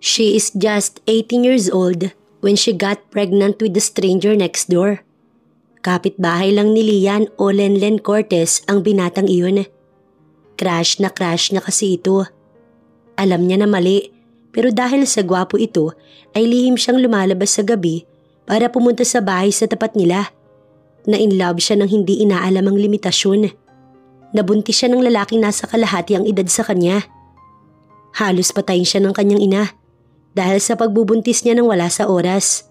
She is just 18 years old when she got pregnant with the stranger next door. Kapitbahay lang ni Lian o Lenlen Cortez ang binatang iyon. Crush na kasi ito. Alam niya na mali, pero dahil sa gwapo ito ay lihim siyang lumalabas sa gabi para pumunta sa bahay sa tapat nila. Na-inlove siya ng hindi inaalam ang limitasyon. Nabuntis siya ng lalaking nasa kalahati ang edad sa kanya. Halos patayin siya ng kanyang ina dahil sa pagbubuntis niya nang wala sa oras.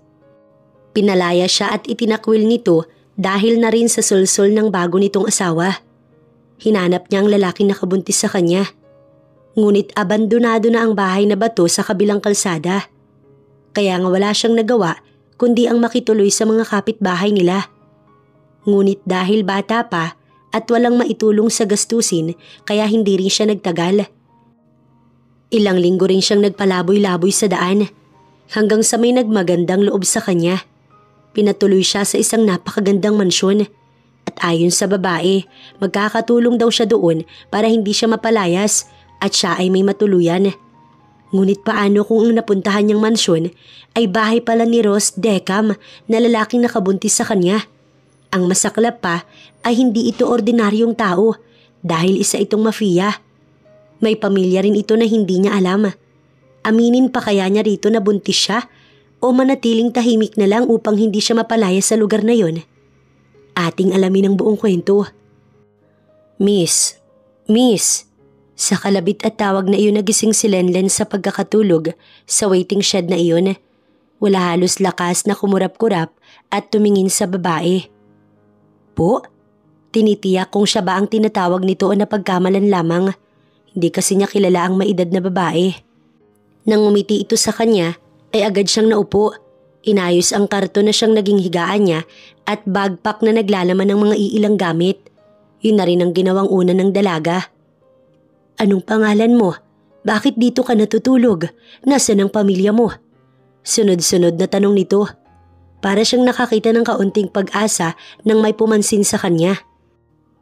Pinalaya siya at itinakwil nito dahil na rin sa sulsol ng bago nitong asawa. Hinanap niya ang lalaking nakabuntis sa kanya. Ngunit abandonado na ang bahay na bato sa kabilang kalsada. Kaya nga wala siyang nagawa kundi ang makituloy sa mga kapitbahay nila. Ngunit dahil bata pa at walang maitulong sa gastusin kaya hindi rin siya nagtagal. Ilang linggo rin siyang nagpalaboy-laboy sa daan hanggang sa may nagmagandang loob sa kanya. Pinatuloy siya sa isang napakagandang mansyon at ayon sa babae, magkakatulong daw siya doon para hindi siya mapalayas at siya ay may matuluyan. Ngunit paano kung ang napuntahan niyang mansyon ay bahay pala ni Ross Deckham na lalaking nakabuntis sa kanya? Ang masaklap pa ay hindi ito ordinaryong tao dahil isa itong mafia. May pamilya rin ito na hindi niya alam. Aminin pa kaya niya rito na buntis siya o manatiling tahimik na lang upang hindi siya mapalaya sa lugar na yon? Ating alamin ang buong kwento. Miss. Sa kalabit at tawag na iyon nagising si Lenlen sa pagkakatulog sa waiting shed na iyon. Wala halos lakas na kumurap-kurap at tumingin sa babae. Po? Tinitiyak kung siya ba ang tinatawag nito o napagkamalan lamang. Hindi kasi niya kilala ang maedad na babae. Nang umiti ito sa kanya, ay agad siyang naupo. Inayos ang karton na siyang naging higaan niya at bagpak na naglalaman ng mga iilang gamit. Yun na rin ang ginawang una ng dalaga. Anong pangalan mo? Bakit dito ka natutulog? Nasaan ang pamilya mo? Sunod-sunod na tanong nito. Para siyang nakakita ng kaunting pag-asa nang may pumansin sa kanya.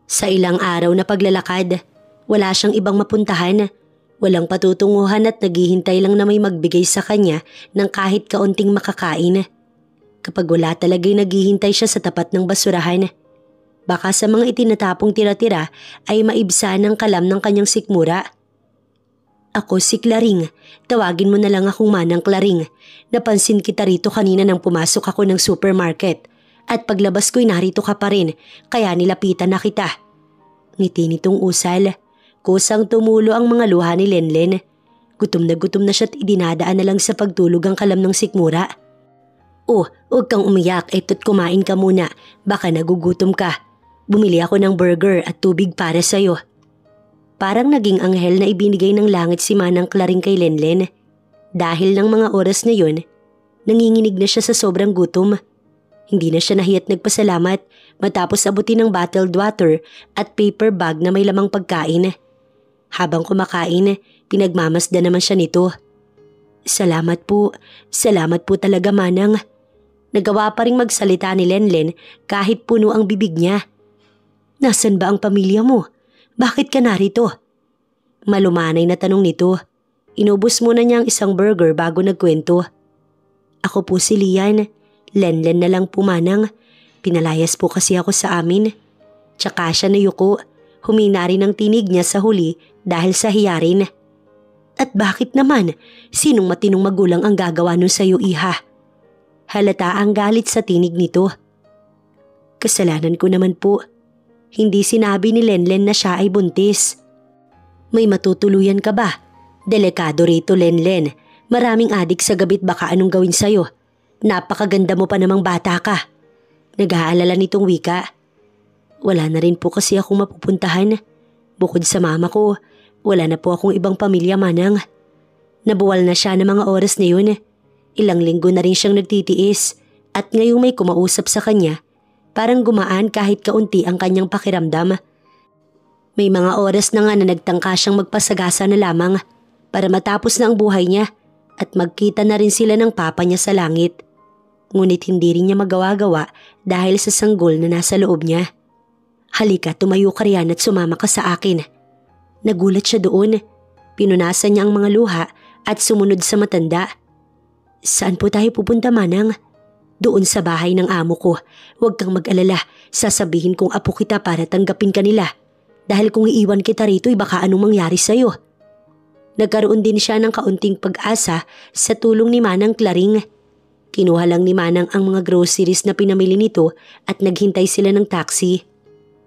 Sa ilang araw na paglalakad, wala siyang ibang mapuntahan. Walang patutunguhan at naghihintay lang na may magbigay sa kanya ng kahit kaunting makakain. Kapag wala talaga'y naghihintay siya sa tapat ng basurahan. Baka sa mga itinatapong tira-tira ay maibsan ng kalam ng kanyang sikmura. Ako si Claring. Tawagin mo na lang akong Manang Claring. Napansin kita rito kanina nang pumasok ako ng supermarket. At paglabas ko'y narito ka pa rin, kaya nilapitan na kita. Ngiti nitong usal. Kusang tumulo ang mga luha ni Lenlen. Gutom na siya at idinadaan na lang sa pagtulog ang kalam ng sikmura. Oh, huwag kang umiyak, eto't kumain ka muna. Baka nagugutom ka. Bumili ako ng burger at tubig para sa'yo. Parang naging anghel na ibinigay ng langit si Manang Claring kay Lenlen. Dahil ng mga oras na yun, nanginginig na siya sa sobrang gutom. Hindi na siya nahiyat nagpasalamat matapos abutin ng bottled water at paper bag na may lamang pagkain. Habang kumakain, pinagmamasdan naman siya nito. Salamat po talaga Manang. Nagawa pa ring magsalita ni Lenlen kahit puno ang bibig niya. Nasaan ba ang pamilya mo? Bakit ka narito? Malumanay na tanong nito. Inubos muna niya ang isang burger bago nagkwento. Ako po si Lian. Lenlen na lang po Manang. Pinalayas po kasi ako sa amin. Tsaka siya nayuko. Humina rin ang tinig niya sa huli dahil sa hiyarin. At bakit naman? Sinong matinong magulang ang gagawa nun sa'yo, iha? Halata ang galit sa tinig nito. Kasalanan ko naman po. Hindi sinabi ni Lenlen na siya ay buntis. May matutuluyan ka ba? Delikado rito, Lenlen. Maraming adik sa gabit, baka anong gawin sa'yo. Napakaganda mo pa namang bata ka. Nag-aalala nitong wika. Wala na rin po kasi akong mapupuntahan. Bukod sa mama ko, wala na po akong ibang pamilya Manang. Nabuwal na siya ng mga oras na yun. Ilang linggo na rin siyang nagtitiis at ngayong may kumausap sa kanya, parang gumaan kahit kaunti ang kanyang pakiramdam. May mga oras na nga na nagtangka siyang magpasagasa na lamang para matapos na ang buhay niya at magkita na rin sila ng papa niya sa langit. Ngunit hindi rin niya magawa-gawa dahil sa sanggol na nasa loob niya. Halika, tumayo ka riyan at sumama ka sa akin. Nagulat siya doon. Pinunasan niya ang mga luha at sumunod sa matanda. Saan po tayo pupunta, Manang? Doon sa bahay ng amo ko. Huwag kang mag-alala, sasabihin kong apo kita para tanggapin ka nila. Dahil kung iiwan kita rito baka anong mangyari sa'yo. Nagkaroon din siya ng kaunting pag-asa sa tulong ni Manang Claring. Kinuha lang ni Manang ang mga groceries na pinamili nito at naghintay sila ng taxi.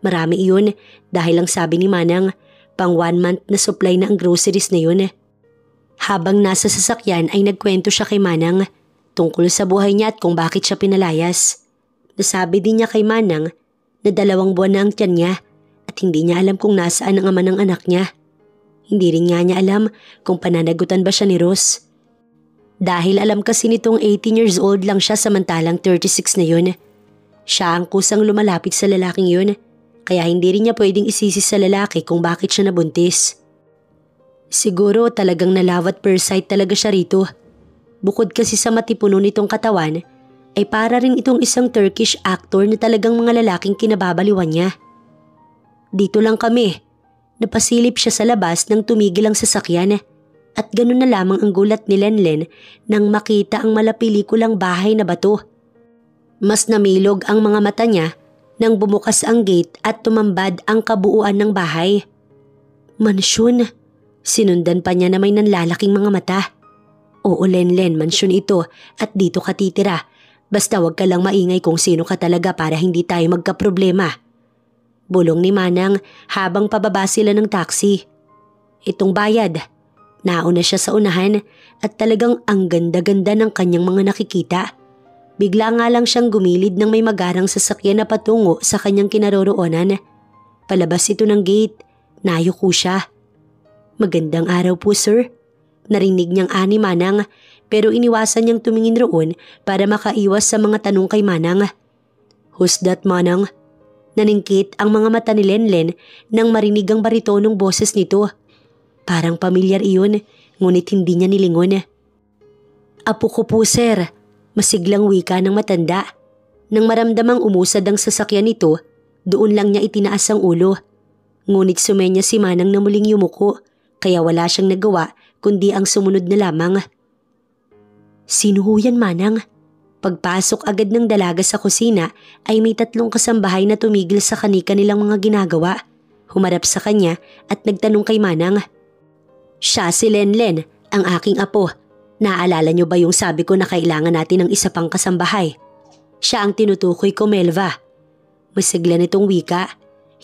Marami iyon dahil lang sabi ni Manang, pang 1 month na supply na ang groceries na yun. Habang nasa sasakyan ay nagkwento siya kay Manang tungkol sa buhay niya at kung bakit siya pinalayas. Nasabi din niya kay Manang na 2 buwan na ang tiyan niya at hindi niya alam kung nasaan ang ama ng anak niya. Hindi rin nga niya alam kung pananagutan ba siya ni Ross. Dahil alam kasi nitong 18 years old lang siya samantalang 36 na yun. Siya ang kusang lumalapit sa lalaking yun, kaya hindi rin niya pwedeng isisi sa lalaki kung bakit siya nabuntis. Siguro talagang nalawat per sight talaga siya rito. Bukod kasi sa matipuno nitong katawan, ay para rin itong isang Turkish actor na talagang mga lalaking kinababaliwan niya. Dito lang kami. Napasilip siya sa labas nang tumigil ang sasakyan at ganun na lamang ang gulat ni Lenlen nang makita ang malapilikulang bahay na bato. Mas namilog ang mga mata niya nang bumukas ang gate at tumambad ang kabuuan ng bahay. Mansyon. Sinundan pa niya na may nanlalaking mga mata. Oo Lenlen, mansyon ito at dito ka titira. Basta wag ka lang maingay kung sino ka talaga para hindi tayo magkaproblema. Bulong ni Manang habang pababa sila ng taxi. Itong bayad. Nauna siya sa unahan at talagang ang ganda-ganda ng kanyang mga nakikita. Bigla nga lang siyang gumilid ng may magarang sasakyan na patungo sa kanyang kinaroroonan. Palabas ito ng gate. Nayuko siya. Magandang araw po sir. Narinig niyang ani Manang pero iniwasan niyang tumingin roon para makaiwas sa mga tanong kay Manang. Who's that Manang? Naningkit ang mga mata ni Lenlen nang marinig ang baritonong boses nito. Parang pamilyar iyon, ngunit hindi niya nilingon. Apo ko po sir, masiglang wika ng matanda. Nang maramdamang umusad ang sasakyan nito, doon lang niya itinaas ang ulo. Ngunit sumenya si Manang na muling yumuko, kaya wala siyang nagawa kundi ang sumunod na lamang. Sino ho yan Manang? Pagpasok agad ng dalaga sa kusina ay may 3 kasambahay na tumigil sa kanika nilang mga ginagawa. Humarap sa kanya at nagtanong kay Manang. Siya si Lenlen, ang aking apo. Naalala niyo ba yung sabi ko na kailangan natin ng isa pang kasambahay? Siya ang tinutukoy ko Melva. Masigla nitong wika.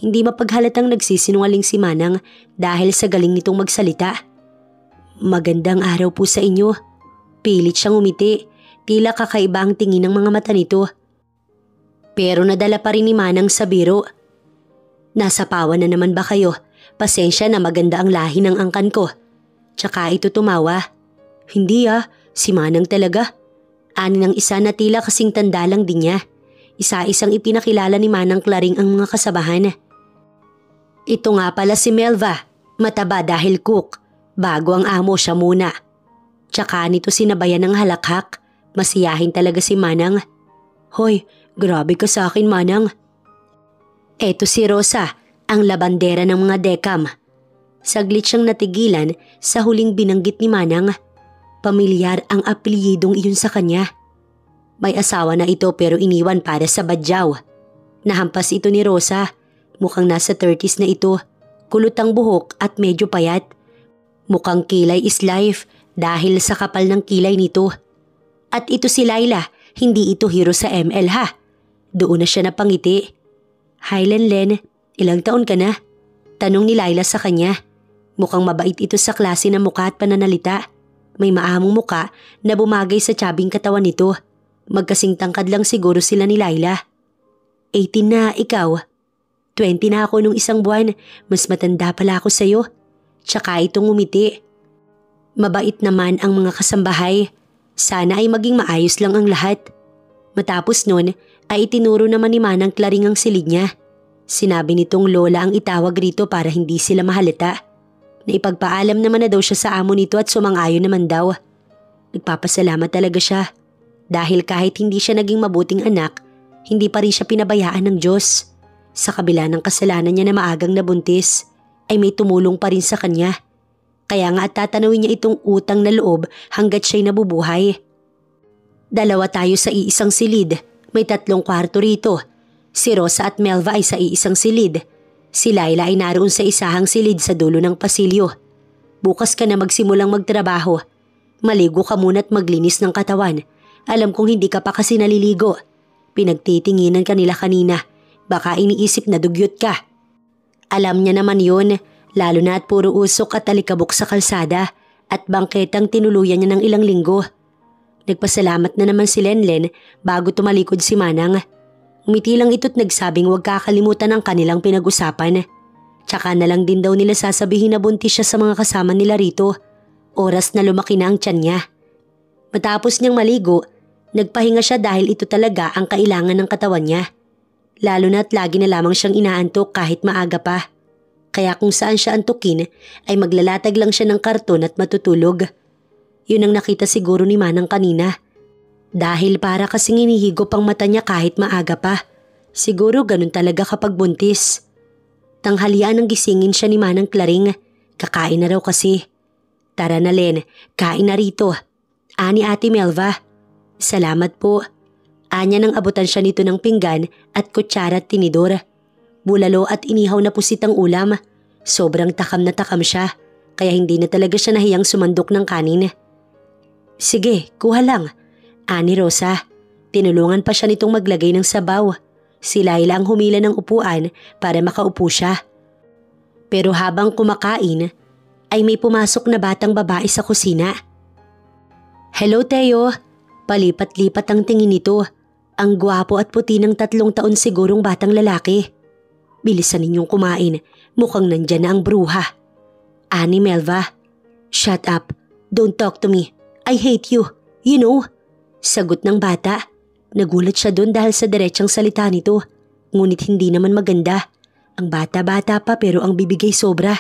Hindi mapaghalatang nagsisinungaling si Manang dahil sa galing nitong magsalita. Magandang araw po sa inyo. Pilit siyang umiti. Tila kakaiba ang tingin ng mga mata nito. Pero nadala pa rin ni Manang sa biro. Nasapawan na naman ba kayo? Pasensya na maganda ang lahi ng angkan ko. Tsaka ito tumawa. Hindi si Manang talaga. Ani ng isa na tila kasing tanda lang din niya. Isa-isang ipinakilala ni Manang Claring ang mga kasabahan. Ito nga pala si Melva. Mataba dahil cook. Bago ang amo siya muna. Tsaka nito sinabayan ng halakhak. Masiyahin talaga si Manang. Hoy, grabe ka sa akin Manang. Eto si Rosa, ang labandera ng mga dekam. Saglit siyang natigilan sa huling binanggit ni Manang. Pamilyar ang apelyidong iyon sa kanya. May asawa na ito pero iniwan para sa badyaw. Nahampas ito ni Rosa. Mukhang nasa 30s na ito. Kulot ang buhok at medyo payat. Mukhang kilay is life dahil sa kapal ng kilay nito. At ito si Laila, hindi ito hero sa ML ha. Doon na siya napangiti. Hi Lenlen, ilang taon ka na? Tanong ni Laila sa kanya. Mukhang mabait ito sa klase ng mukha at pananalita. May maamong muka na bumagay sa tsabing katawan nito. Magkasing tangkad lang siguro sila ni Laila. 18 na, ikaw? 20 na ako nung 1 buwan, mas matanda pala ako sa'yo. Tsaka itong umiti. Mabait naman ang mga kasambahay. Sana ay maging maayos lang ang lahat. Matapos nun ay itinuro naman ni Manang Claring ang silid niya. Sinabi nitong lola ang itawag rito para hindi sila mahalata. Naipagpaalam naman na daw siya sa amo nito at sumang-ayon naman daw. Nagpapasalamat talaga siya. Dahil kahit hindi siya naging mabuting anak, hindi pa rin siya pinabayaan ng Diyos. Sa kabila ng kasalanan niya na maagang nabuntis, ay may tumulong pa rin sa kanya. Kaya nga at tatanawin niya itong utang na loob hanggat siya'y nabubuhay. Dalawa tayo sa iisang silid. May 3 kwarto rito. Si Rosa at Melva ay sa iisang silid. Si Laila ay naroon sa isahang silid sa dulo ng pasilyo. Bukas ka na magsimulang magtrabaho. Maligo ka muna at maglinis ng katawan. Alam kong hindi ka pa kasi naliligo. Pinagtitinginan ka nila kanina. Baka iniisip na dugyot ka. Alam niya naman yun, lalo na at puro usok at talikabok sa kalsada at bangketang tinuluyan niya ng ilang linggo. Nagpasalamat na naman si Lenlen bago tumalikod si Manang. Umiti lang ito't nagsabing huwag kakalimutan ang kanilang pinag-usapan. Tsaka na lang din daw nila sasabihin na buntis siya sa mga kasama nila rito. Oras na lumaki na ang tiyan niya. Matapos niyang maligo, nagpahinga siya dahil ito talaga ang kailangan ng katawan niya. Lalo na at lagi na lamang siyang inaantok kahit maaga pa. Kaya kung saan siya antukin ay maglalatag lang siya ng karton at matutulog. Yun ang nakita siguro ni Manang kanina. Dahil para kasing inihigop ang mata niya kahit maaga pa. Siguro ganun talaga kapag buntis. Tanghalian ang gisingin siya ni Manang Claring. Kakain na raw kasi. Tara na Len, kain na rito. Ani Ate Melva. Salamat po. Anya nang abutan siya nito ng pinggan at kutsara at tinidor. Bulalo at inihaw na pusit ang ulam. Sobrang takam na takam siya. Kaya hindi na talaga siya nahiyang sumandok ng kanin. Sige, kuha lang. Ani Rosa. Tinulungan pa siya nitong maglagay ng sabaw. Si Laila ang humila ng upuan para makaupo siya. Pero habang kumakain, ay may pumasok na batang babae sa kusina. Hello Teo. Palipat-lipat ang tingin nito. Ang gwapo at puti ng 3 taon sigurong batang lalaki. Bilisan ninyong kumain. Mukhang nandyan na ang bruha. Ani Melva. Shut up. Don't talk to me. I hate you. You know. Sagot ng bata. Nagulat siya doon dahil sa diretsang salita nito. Ngunit hindi naman maganda. Ang bata-bata pa pero ang bibigay sobra.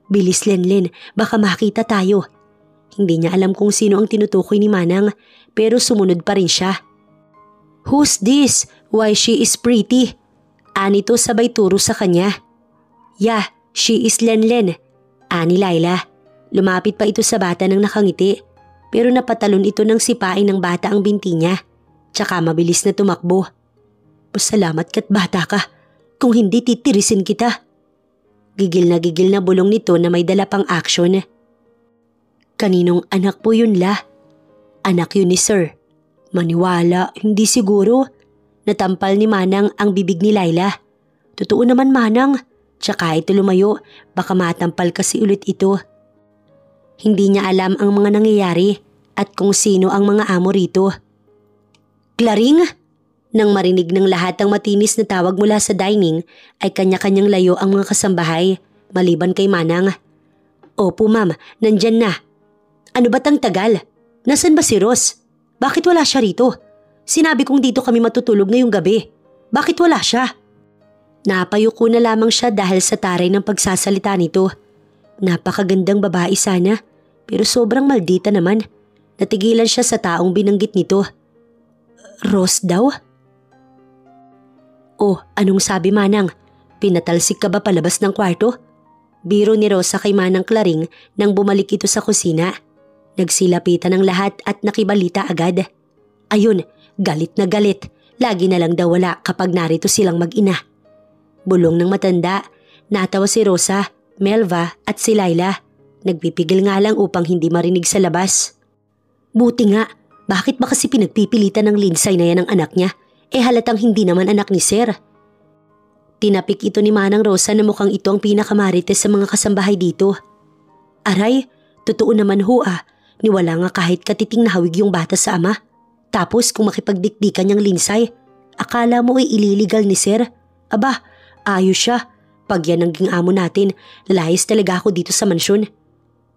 Bilis Lenlen, baka makita tayo. Hindi niya alam kung sino ang tinutukoy ni Manang pero sumunod pa rin siya. Who's this? Why she is pretty? Ani to sabay turo sa kanya. Yeah, she is Lenlen. Ani Laila. Lumapit pa ito sa bata nang nakangiti pero napatalon ito ng sipain ng bata ang binti niya. Tsaka mabilis na tumakbo. Pasalamat ka't bata ka. Kung hindi titirisin kita. Gigil na bulong nito na may dala pang aksyon. Kaninong anak po yun la? Anak yun ni Sir. Maniwala, hindi siguro. Natampal ni Manang ang bibig ni Laila. Totoo naman Manang. Tsaka ito lumayo, baka matampal kasi ulit ito. Hindi niya alam ang mga nangyayari at kung sino ang mga amo rito. Claring! Nang marinig ng lahat ang matinis na tawag mula sa dining ay kanya-kanyang layo ang mga kasambahay maliban kay Manang. Opo ma'am, nandyan na. Ano ba't ang tagal? Nasaan ba si Ross? Bakit wala siya rito? Sinabi kong dito kami matutulog ngayong gabi. Bakit wala siya? Napayuko na lamang siya dahil sa taray ng pagsasalita nito. Napakagandang babae sana pero sobrang maldita naman. Natigilan siya sa taong binanggit nito. Ross daw? Oh, anong sabi Manang? Pinatalsik ka ba palabas ng kwarto? Biro ni Rosa kay Manang Claring nang bumalik ito sa kusina. Nagsilapitan ng lahat at nakibalita agad. Ayun, galit na galit. Lagi na lang daw wala kapag narito silang mag-ina. Bulong ng matanda, natawa si Rosa, Melva at si Laila. Nagpipigil nga lang upang hindi marinig sa labas. Buti nga, bakit ba kasi pinagpipilitan ng linsay na yan ang anak niya? Halatang hindi naman anak ni Sir. Tinapik ito ni Manang Rosa na mukhang ito ang pinakamarites sa mga kasambahay dito. Aray, totoo naman ho niwala nga kahit katiting na hawig yung bata sa ama. Tapos kung makipagdikdikan niyang linsay, akala mo ay ililigal ni Sir? Aba, ayos siya. Pag yan ang ging amo natin, lalayas talaga ako dito sa mansyon.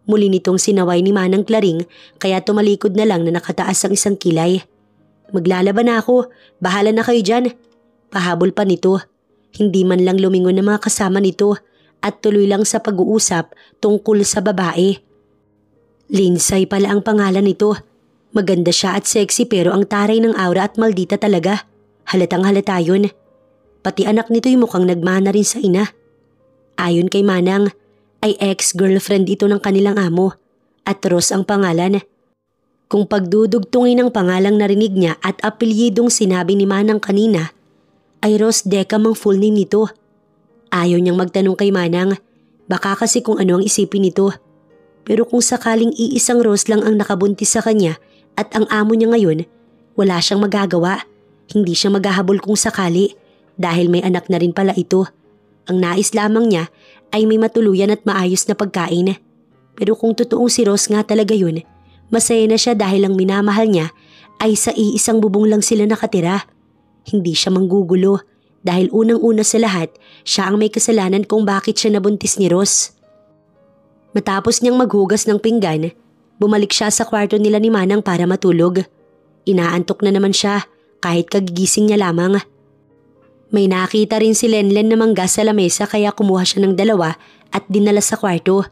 Muli nitong sinaway ni Manang Claring kaya tumalikod na lang na nakataas ang isang kilay. Maglalaban na ako, bahala na kayo dyan. Pahabol pa nito. Hindi man lang lumingon ng mga kasama nito at tuloy lang sa pag-uusap tungkol sa babae. Linsay pala ang pangalan nito. Maganda siya at sexy pero ang taray ng aura at maldita talaga. Halatang halata yun. Pati anak nito'y mukhang nagmana rin sa ina. Ayon kay Manang, ay ex-girlfriend ito ng kanilang amo at Rose ang pangalan. Kung pagdudugtungin ng pangalang narinig niya at apelyidong sinabi ni Manang kanina, ay Rose Decam ang full name nito. Ayaw niyang magtanong kay Manang, baka kasi kung ano ang isipin nito. Pero kung sakaling iisang Rose lang ang nakabuntis sa kanya at ang amo niya ngayon, wala siyang magagawa. Hindi siya maghahabol kung sakali dahil may anak na rin pala ito. Ang nais lamang niya ay may matuluyan at maayos na pagkain. Pero kung totoong si Rose nga talaga yun, masaya na siya dahil ang minamahal niya ay sa iisang bubong lang sila nakatira. Hindi siya manggugulo dahil unang-una sa lahat, siya ang may kasalanan kung bakit siya nabuntis ni Rose. Matapos niyang maghugas ng pinggan, bumalik siya sa kwarto nila ni Manang para matulog. Inaantok na naman siya kahit kagigising niya lamang. May nakita rin si Lenlen na mangga sa lamesa kaya kumuha siya ng 2 at dinala sa kwarto.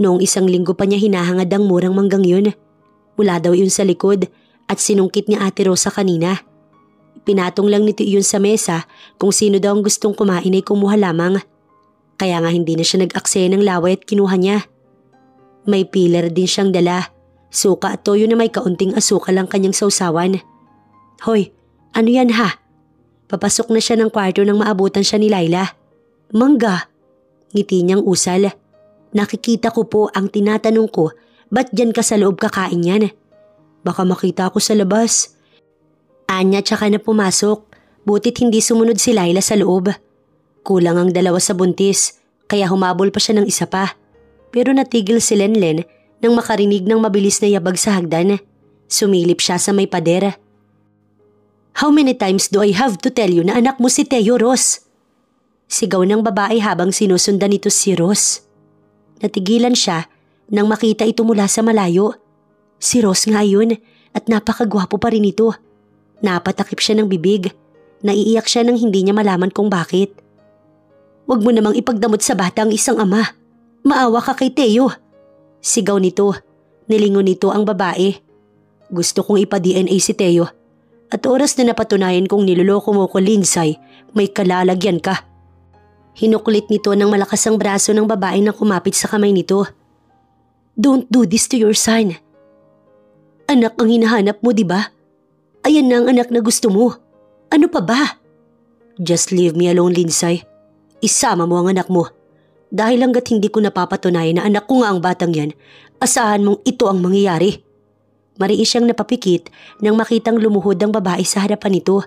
Noong 1 linggo pa niya hinahangad ang murang manggang yun. Mula daw yun sa likod at sinungkit niya Ate Rosa kanina. Pinatong lang nito iyon sa mesa kung sino daw ang gustong kumain ay kumuha lamang. Kaya nga hindi na siya nag-aksaya ng laway at kinuha niya. May peeler din siyang dala, suka at toyo na may kaunting asukal ang kanyang sausawan. Hoy, ano yan ha? Papasok na siya ng kwarto nang maabutan siya ni Laila. Mangga, ngiti niyang usal. Nakikita ko po ang tinatanong ko, ba't dyan ka sa loob kakain yan? Baka makita ako sa labas. Anya tsaka na pumasok, butit hindi sumunod si Laila sa loob. Kulang ang 2 sa buntis, kaya humabol pa siya ng 1 pa. Pero natigil si Lenlen nang makarinig ng mabilis na yabag sa hagdan. Sumilip siya sa may pader. How many times do I have to tell you na anak mo si Teo, Rose? Sigaw ng babae habang sinusundan nito si Rose. Natigilan siya nang makita ito mula sa malayo. Si Rose nga yun at napakagwapo pa rin ito. Napatakip siya ng bibig. Naiiyak siya nang hindi niya malaman kung bakit. Huwag mo namang ipagdamot sa bata ang isang ama. Maawa ka kay Teo. Sigaw nito. Nilingon nito ang babae. Gusto kong ipa-DNA si Teo. At oras na napatunayan kong niloloko mo ko, Lindsay, may kalalagyan ka. Hinuklit nito ng malakas ang braso ng babae na kumapit sa kamay nito. Don't do this to your son. Anak ang hinahanap mo, di ba? Ayan na ang anak na gusto mo. Ano pa ba? Just leave me alone, Lindsay. Isama mo ang anak mo. Dahil hanggat hindi ko napapatunayan na anak ko nga ang batang yan, asahan mong ito ang mangyayari. Mariin siyang napapikit nang makitang lumuhod ang babae sa harapan nito,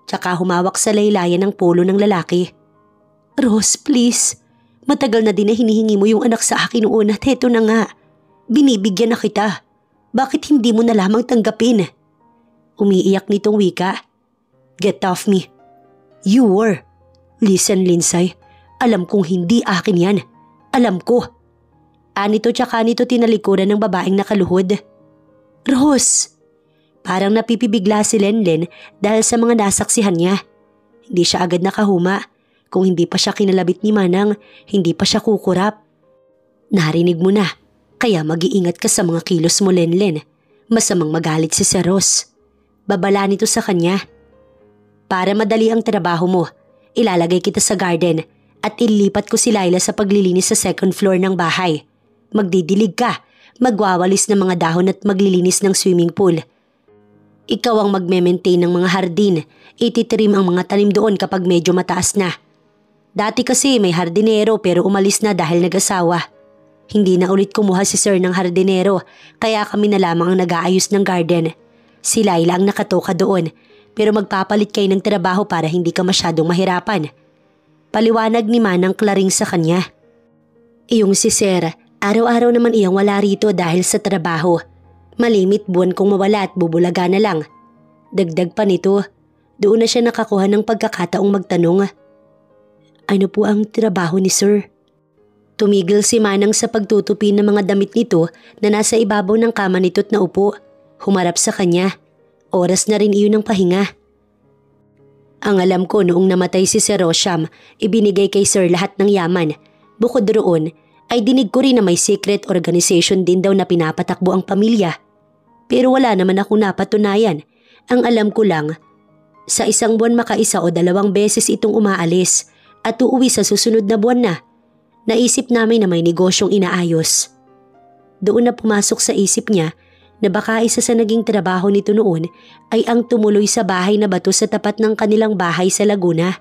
tsaka humawak sa laylayan ng polo ng lalaki. Rose, please. Matagal na din na hinihingi mo yung anak sa akin noon at heto na nga. Binibigyan na kita. Bakit hindi mo na lamang tanggapin? Umiiyak nitong wika. Get off me. You were. Listen, Lindsay. Alam kong hindi akin yan. Alam ko. Anito tsaka nito tinalikuran ng babaeng nakaluhod. Rose! Parang napipibigla si Lenlen dahil sa mga nasaksihan niya. Hindi siya agad nakahuma. Kung hindi pa siya kinalabit ni Manang, hindi pa siya kukurap. Narinig mo na, kaya mag-iingat ka sa mga kilos mo, Lenlen. Masamang magalit si Sir Rose. Babala nito sa kanya. Para madali ang trabaho mo, ilalagay kita sa garden at ilipat ko si Laila sa paglilinis sa 2nd floor ng bahay. Magdidilig ka, magwawalis ng mga dahon at maglilinis ng swimming pool. Ikaw ang magme-maintain ng mga hardin, ititrim ang mga tanim doon kapag medyo mataas na. Dati kasi may hardinero pero umalis na dahil nag-asawa. Hindi na ulit kumuha si Sir ng hardinero kaya kami na lamang ang nag-aayos ng garden. Si Laila ang nakatoka doon pero magpapalit kayo ng trabaho para hindi ka masyadong mahirapan. Paliwanag ni Manang Claring sa kanya. Iyong si Sir, araw-araw naman iyang wala rito dahil sa trabaho. Malimit buwan kung mawala at bubulaga na lang. Dagdag pa nito, doon na siya nakakuha ng pagkakataong magtanong. Ano po ang trabaho ni Sir? Tumigil si Manang sa pagtutupi ng mga damit nito na nasa ibabaw ng kama nito't naupo. Humarap sa kanya. Oras na rin iyon ng pahinga. Ang alam ko noong namatay si Sir Rosham, ibinigay kay Sir lahat ng yaman. Bukod roon, ay dinig ko rin na may secret organization din daw na pinapatakbo ang pamilya. Pero wala naman akong napatunayan. Ang alam ko lang, sa 1 buwan makaisa o 2 beses itong umaalis at uuwi sa susunod na buwan na. Naisip namin na may negosyong inaayos. Doon na pumasok sa isip niya na baka isa sa naging trabaho nito noon ay ang tumuloy sa bahay na bato sa tapat ng kanilang bahay sa Laguna.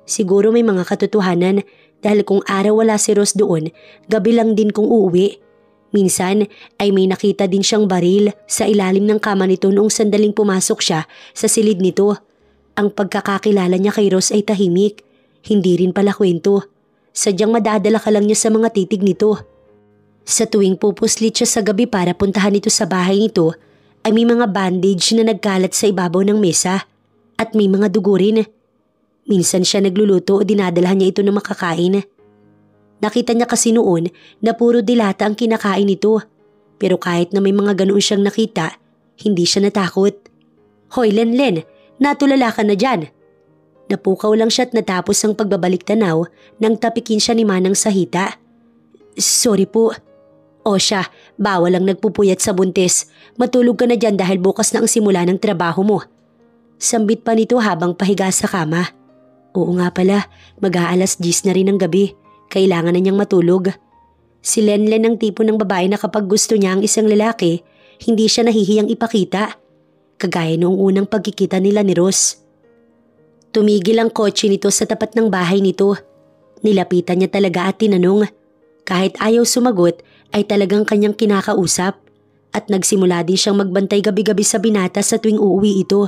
Siguro may mga katotohanan dahil kung araw wala si Ross doon, gabi lang din kung uuwi. Minsan ay may nakita din siyang baril sa ilalim ng kama nito noong sandaling pumasok siya sa silid nito. Ang pagkakakilala niya kay Ross ay tahimik, hindi rin pala kwento. Sadyang madadala ka lang niya sa mga titig nito. Sa tuwing pupuslit siya sa gabi para puntahan ito sa bahay nito, ay may mga bandage na nagkalat sa ibabaw ng mesa at may mga dugo rin. Minsan siya nagluluto o dinadalhan niya ito ng makakain. Nakita niya kasi noon na puro dilata ang kinakain nito, pero kahit na may mga ganoon siyang nakita, hindi siya natakot. "Hoy Lenlen, natulala ka na dyan." Napukaw lang siya at natapos ang pagbabalik tanaw nang tapikin siya ni Manang sa hita. "Sorry po." "O siya, bawal lang nagpupuyat sa buntis. Matulog ka na dyan dahil bukas na ang simula ng trabaho mo." Sambit pa nito habang pahiga sa kama. Oo nga pala, mag-aalas 10 na rin ng gabi. Kailangan na niyang matulog. Si Lenlen ang tipo ng babae na kapag gusto niya ang isang lalaki, hindi siya nahihiyang ipakita. Kagaya noong unang pagkikita nila ni Ross. Tumigil ang kotse nito sa tapat ng bahay nito. Nilapitan niya talaga at tinanong. Kahit ayaw sumagot ay talagang kanyang kinakausap. At nagsimula din siyang magbantay gabi-gabi sa binata sa tuwing uuwi ito.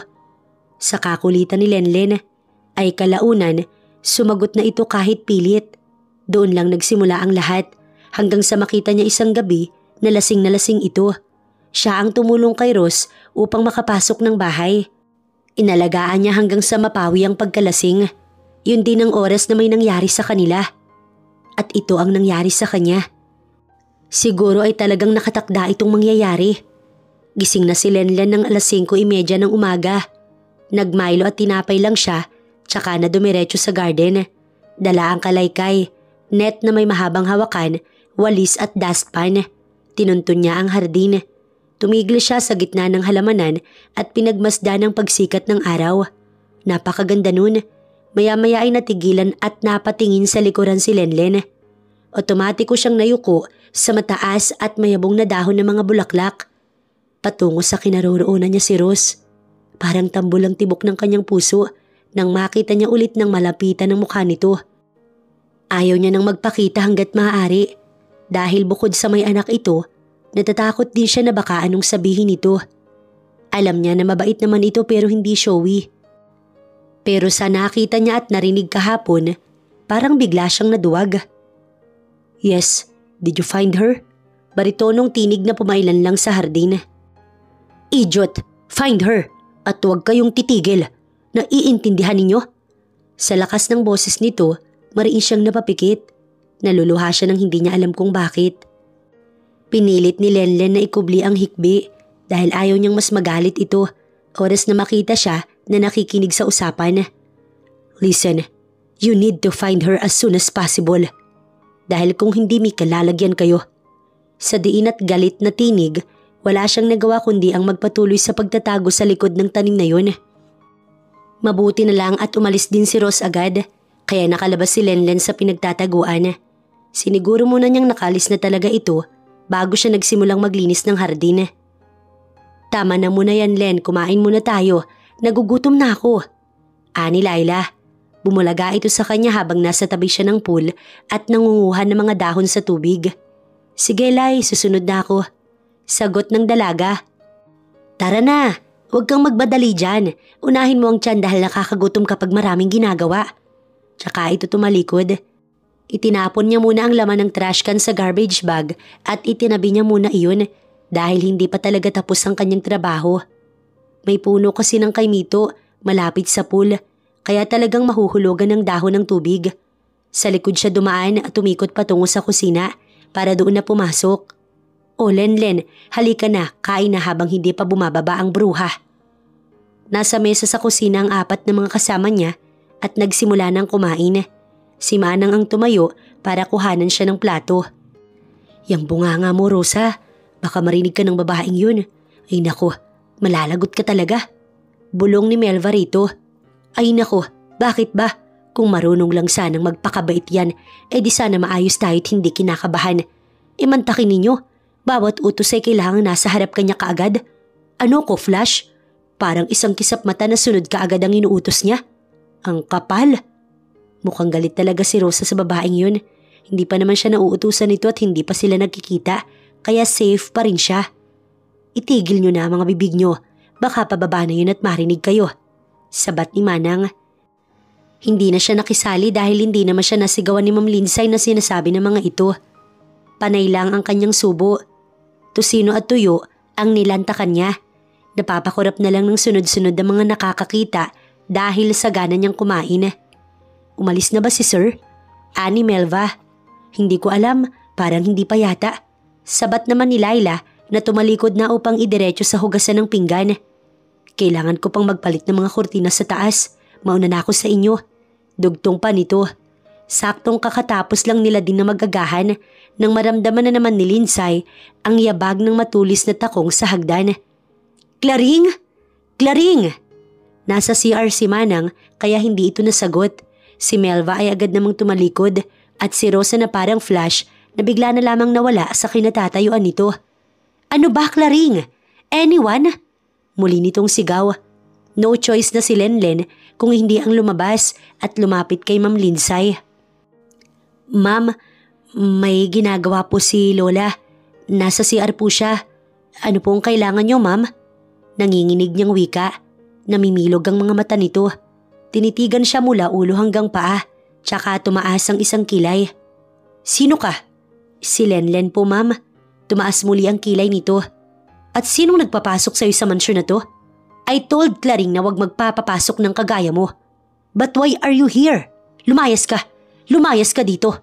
Sa kakulitan ni Lenlen ay kalaunan, sumagot na ito kahit pilit. Doon lang nagsimula ang lahat hanggang sa makita niya isang gabi na lasing ito. Siya ang tumulong kay Ross upang makapasok ng bahay. Inalagaan niya hanggang sa mapawi ang pagkalasing. Yun din ang oras na may nangyari sa kanila. At ito ang nangyari sa kanya. Siguro ay talagang nakatakda itong mangyayari. Gising na si Lenlen ng alas 5:30 ng umaga. Nagmilo at tinapay lang siya, tsaka na dumiretso sa garden. Dala ang kalaykay, net na may mahabang hawakan, walis at dustpan. Tinuntun niya ang hardin. Tumigil siya sa gitna ng halamanan at pinagmasdan ng pagsikat ng araw. Napakaganda nun. Maya-maya ay natigilan at napatingin sa likuran si Lenlen. Otomatiko siyang nayuko sa mataas at mayabong na dahon ng mga bulaklak. Patungo sa kinaroroonan niya si Ross. Parang tambol ang tibok ng kanyang puso nang makita niya ulit ng malapitan ng mukha nito. Ayaw niya nang magpakita hanggat maaari dahil bukod sa may anak ito, natatakot din siya na baka anong sabihin nito. Alam niya na mabait naman ito pero hindi showy. Pero sa nakita niya at narinig kahapon, parang bigla siyang naduwag. "Yes, did you find her?" Baritonong tinig na pumailan lang sa hardin. "Idiot, find her at huwag kayong titigil. Naiintindihan ninyo?" Sa lakas ng boses nito, mariin siyang napapikit. Naluluha siya nang hindi niya alam kung bakit. Pinilit ni Lenlen na ikubli ang hikbi dahil ayaw niyang mas magalit ito oras na makita siya na nakikinig sa usapan. "Listen, you need to find her as soon as possible. Dahil kung hindi may kalalagyan kayo." Sa diin at galit na tinig, wala siyang nagawa kundi ang magpatuloy sa pagtatago sa likod ng tanim na yun. Mabuti na lang at umalis din si Ross agad, kaya nakalabas si Lenlen sa pinagtataguan. Siniguro muna niyang nakalis na talaga ito bago siya nagsimulang maglinis ng hardin. "Tama na muna yan, Len, kumain muna tayo. Nagugutom na ako." Ani Laila. Bumulaga ito sa kanya habang nasa tabi siya ng pool at nangunguha ng mga dahon sa tubig. "Sige Lai, susunod na ako." Sagot ng dalaga. "Tara na, huwag kang magbadali dyan. Unahin mo ang tiyan dahil nakakagutom kapag maraming ginagawa." Tsaka ito tumalikod. Itinapon niya muna ang laman ng trash can sa garbage bag at itinabi niya muna iyon dahil hindi pa talaga tapos ang kanyang trabaho. May puno kasi ng kaimito malapit sa pool, kaya talagang mahuhulugan ng dahon ng tubig. Sa likod siya dumaan at tumikot patungo sa kusina para doon na pumasok. "O Lenlen, halika na, kain na habang hindi pa bumababa ang bruha." Nasa mesa sa kusina ang 4 na mga kasama niya at nagsimula ng kumain. Si Manang ang tumayo para kuhanan siya ng plato. "Yang bunganga mo, Rosa. Baka marinig ka ng babaeng yun. Ay nako, malalagot ka talaga." Bulong ni Melva rito. "Ay nako, bakit ba? Kung marunong lang sanang magpakabait yan, di sana maayos tayo't hindi kinakabahan. Mantakin ninyo, bawat utos ay kailangang nasa harap kanya kaagad. Ano ko, Flash? Parang isang kisap mata na sunod kaagad ang inuutos niya. Ang kapal. Mukhang galit talaga si Rosa sa babaeng yun. Hindi pa naman siya nauutusan nito at hindi pa sila nagkikita, kaya safe pa rin siya. Itigil nyo na mga bibig nyo, baka pababa na yun at marinig kayo. Sabat ni Manang. Hindi na siya nakisali dahil hindi naman siya nasigawan ni Ma'am Linsay na sinasabi ng mga ito. Panay lang ang kanyang subo. Tusino at tuyo ang nilantakan niya. Napapakurap na lang ng sunod-sunod ang mga nakakakita dahil sa gana niyang kumain. Umalis na ba si Sir? Ani Melva. Hindi ko alam, parang hindi pa yata. Sabat naman ni Laila na tumalikod na upang idiretso sa hugasan ng pinggan. Kailangan ko pang magpalit ng mga kurtina sa taas. Mauna na ako sa inyo. Dugtong pa nito. Saktong kakatapos lang nila din na magagahan nang maramdaman na naman ni Linsay ang yabag ng matulis na takong sa hagdan. Klaring! Klaring! Nasa CR si Manang kaya hindi ito nasagot. Si Melva ay agad namang tumalikod at si Rosa na parang Flash na bigla na lamang nawala sa kinatatayuan nito. Ano ba, Klaring? Anyone? Muli nitong sigaw. No choice na si Lenlen kung hindi ang lumabas at lumapit kay Ma'am Linsay. Ma'am, may ginagawa po si Lola. Nasa CR po siya. Ano pong kailangan niyo, ma'am? Nanginginig niyang wika. Namimilog ang mga mata nito. Tinitigan siya mula ulo hanggang paa, tsaka tumaas ang isang kilay. Sino ka? Si Lenlen po, ma'am. Tumaas muli ang kilay nito. At sinong nagpapasok sa'yo sa mansyon na to? I told Claring na wag magpapapasok ng kagaya mo. But why are you here? Lumayas ka. Lumayas ka dito.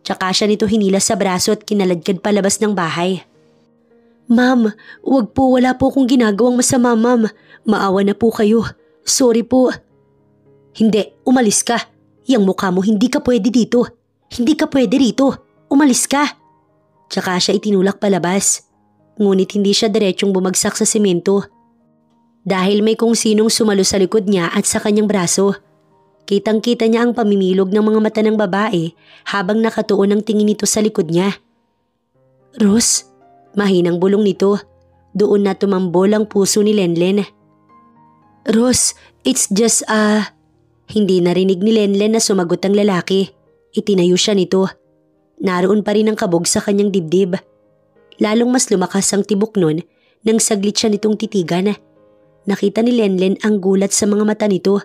Tsaka siya nito hinila sa braso at kinaladkad palabas ng bahay. Ma'am, wag po, wala po akong ginagawang masama, ma'am. Maawa na po kayo. Sorry po. Hindi, umalis ka. Yang mukha mo hindi ka pwede dito. Hindi ka pwede rito. Umalis ka. Tsaka siya itinulak palabas. Ngunit hindi siya diretsong bumagsak sa simento. Dahil may kung sinong sumalo sa likod niya at sa kanyang braso. Kitang-kita niya ang pamimilog ng mga mata ng babae habang nakatuon ang tingin nito sa likod niya. Rose, mahinang bulong nito. Doon na tumambol ang puso ni Lenlen. Rose, it's just Hindi narinig ni Lenlen na sumagot ang lalaki. Itinayo siya nito. Naroon pa rin ang kabog sa kanyang dibdib. Lalong mas lumakas ang tibok nun nang saglit siya nitong titigan. Nakita ni Lenlen ang gulat sa mga mata nito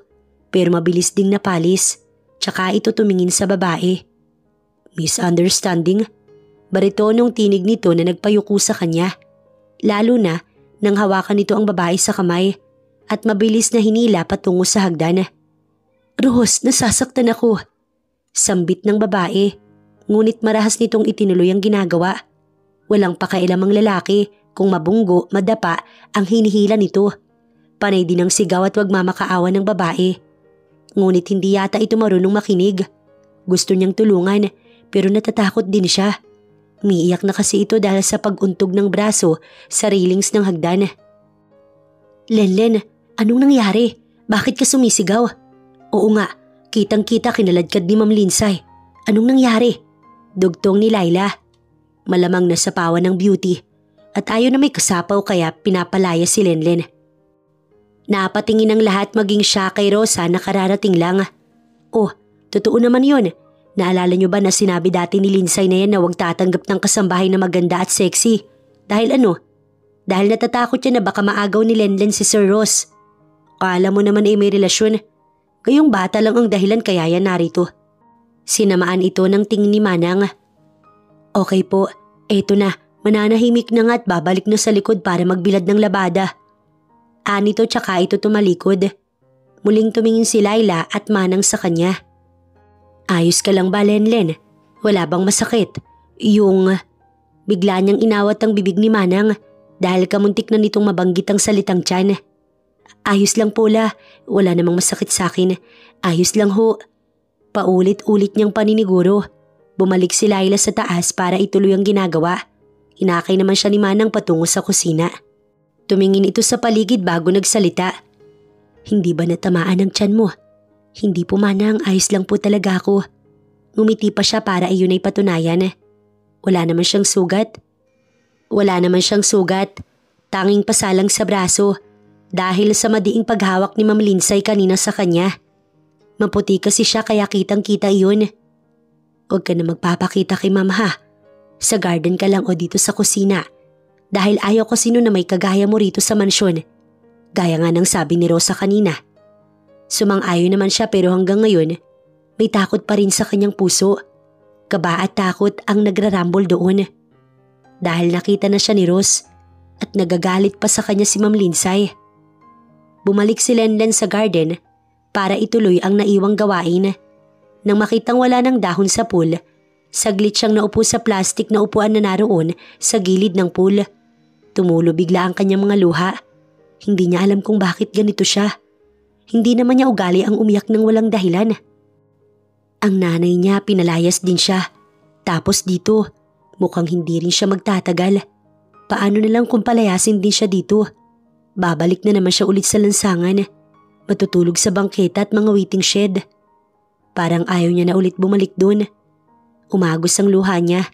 pero mabilis ding napalis. Tsaka ito tumingin sa babae. Misunderstanding? Baritonong tinig nito na nagpayuko sa kanya. Lalo na nang hawakan nito ang babae sa kamay at mabilis na hinila patungo sa hagdan. Rose, nasasaktan ako. Sambit ng babae. Ngunit marahas nitong itinuloy ang ginagawa. Walang pakailam ang lalaki kung mabunggo, madapa ang hinihila nito. Panay din ang sigaw at wag mamakaawa ng babae. Ngunit hindi yata ito marunong makinig. Gusto niyang tulungan pero natatakot din siya. Umiiyak na kasi ito dahil sa pag-untog ng braso sa railings ng hagdan. Lenlen, anong nangyari? Bakit ka sumisigaw? Oo nga, kitang-kita kinaladkad ni Ma'am Linsay. Anong nangyari? Dugtong ni Laila. Malamang nasapawan ng beauty at ayaw na may kasapaw kaya pinapalaya si Lenlen. Napatingin ang lahat maging siya kay Rosa na kararating lang. Oh, totoo naman yun. Naalala niyo ba na sinabi dati ni Linsay na yan na huwag tatanggap ng kasambahay na maganda at sexy? Dahil ano? Dahil natatakot siya na baka maagaw ni Lenlen si Sir Ross. Kala mo naman may relasyon. Gayong bata lang ang dahilan kaya yan narito. Sinamaan ito ng tingin ni Manang. Okay po, eto na. Mananahimik na nga at babalik na sa likod para magbilad ng labada. Anito tsaka ito tumalikod. Muling tumingin si Laila at Manang sa kanya. Ayos ka lang ba, Lenlen? Wala bang masakit? Bigla niyang inawat ang bibig ni Manang dahil kamuntik na nitong mabanggit ang salitang tiyan. Ayos lang po la, wala namang masakit sa akin. Ayos lang ho. Paulit-ulit niyang paniniguro. Bumalik si Laila sa taas para ituloy ang ginagawa. Inakay naman siya ni Manang patungo sa kusina. Tumingin ito sa paligid bago nagsalita. Hindi ba natamaan ang tiyan mo? Hindi po manang, ayos lang po talaga ako. Ngumiti pa siya para iyon ay patunayan. Wala naman siyang sugat. Tanging pasalang sa braso dahil sa madiing paghawak ni Ma'am Lindsay kanina sa kanya. Maputi kasi siya kaya kitang-kita iyon. Huwag ka na magpapakita kay Ma'am ha. Sa garden ka lang o dito sa kusina. Dahil ayaw ko sino na may kagaya mo rito sa mansyon. Gaya nga ng sabi ni Rosa kanina. Sumang-ayon naman siya pero hanggang ngayon, may takot pa rin sa kanyang puso. Kaba at takot ang nagrarambol doon. Dahil nakita na siya ni Rose at nagagalit pa sa kanya si Ma'am Lindsay. Bumalik si Lenlen sa garden para ituloy ang naiwang gawain. Nang makitang wala ng dahon sa pool, saglit siyang naupo sa plastic na upuan na naroon sa gilid ng pool. Tumulo bigla ang kanyang mga luha. Hindi niya alam kung bakit ganito siya. Hindi naman niya ugali ang umiyak ng walang dahilan. Ang nanay niya pinalayas din siya. Tapos dito, mukhang hindi rin siya magtatagal. Paano na lang kung palayasin din siya dito? Babalik na naman siya ulit sa lansangan. Matutulog sa bangketa at mga waiting shed. Parang ayaw niya na ulit bumalik dun. Umagos ang luha niya.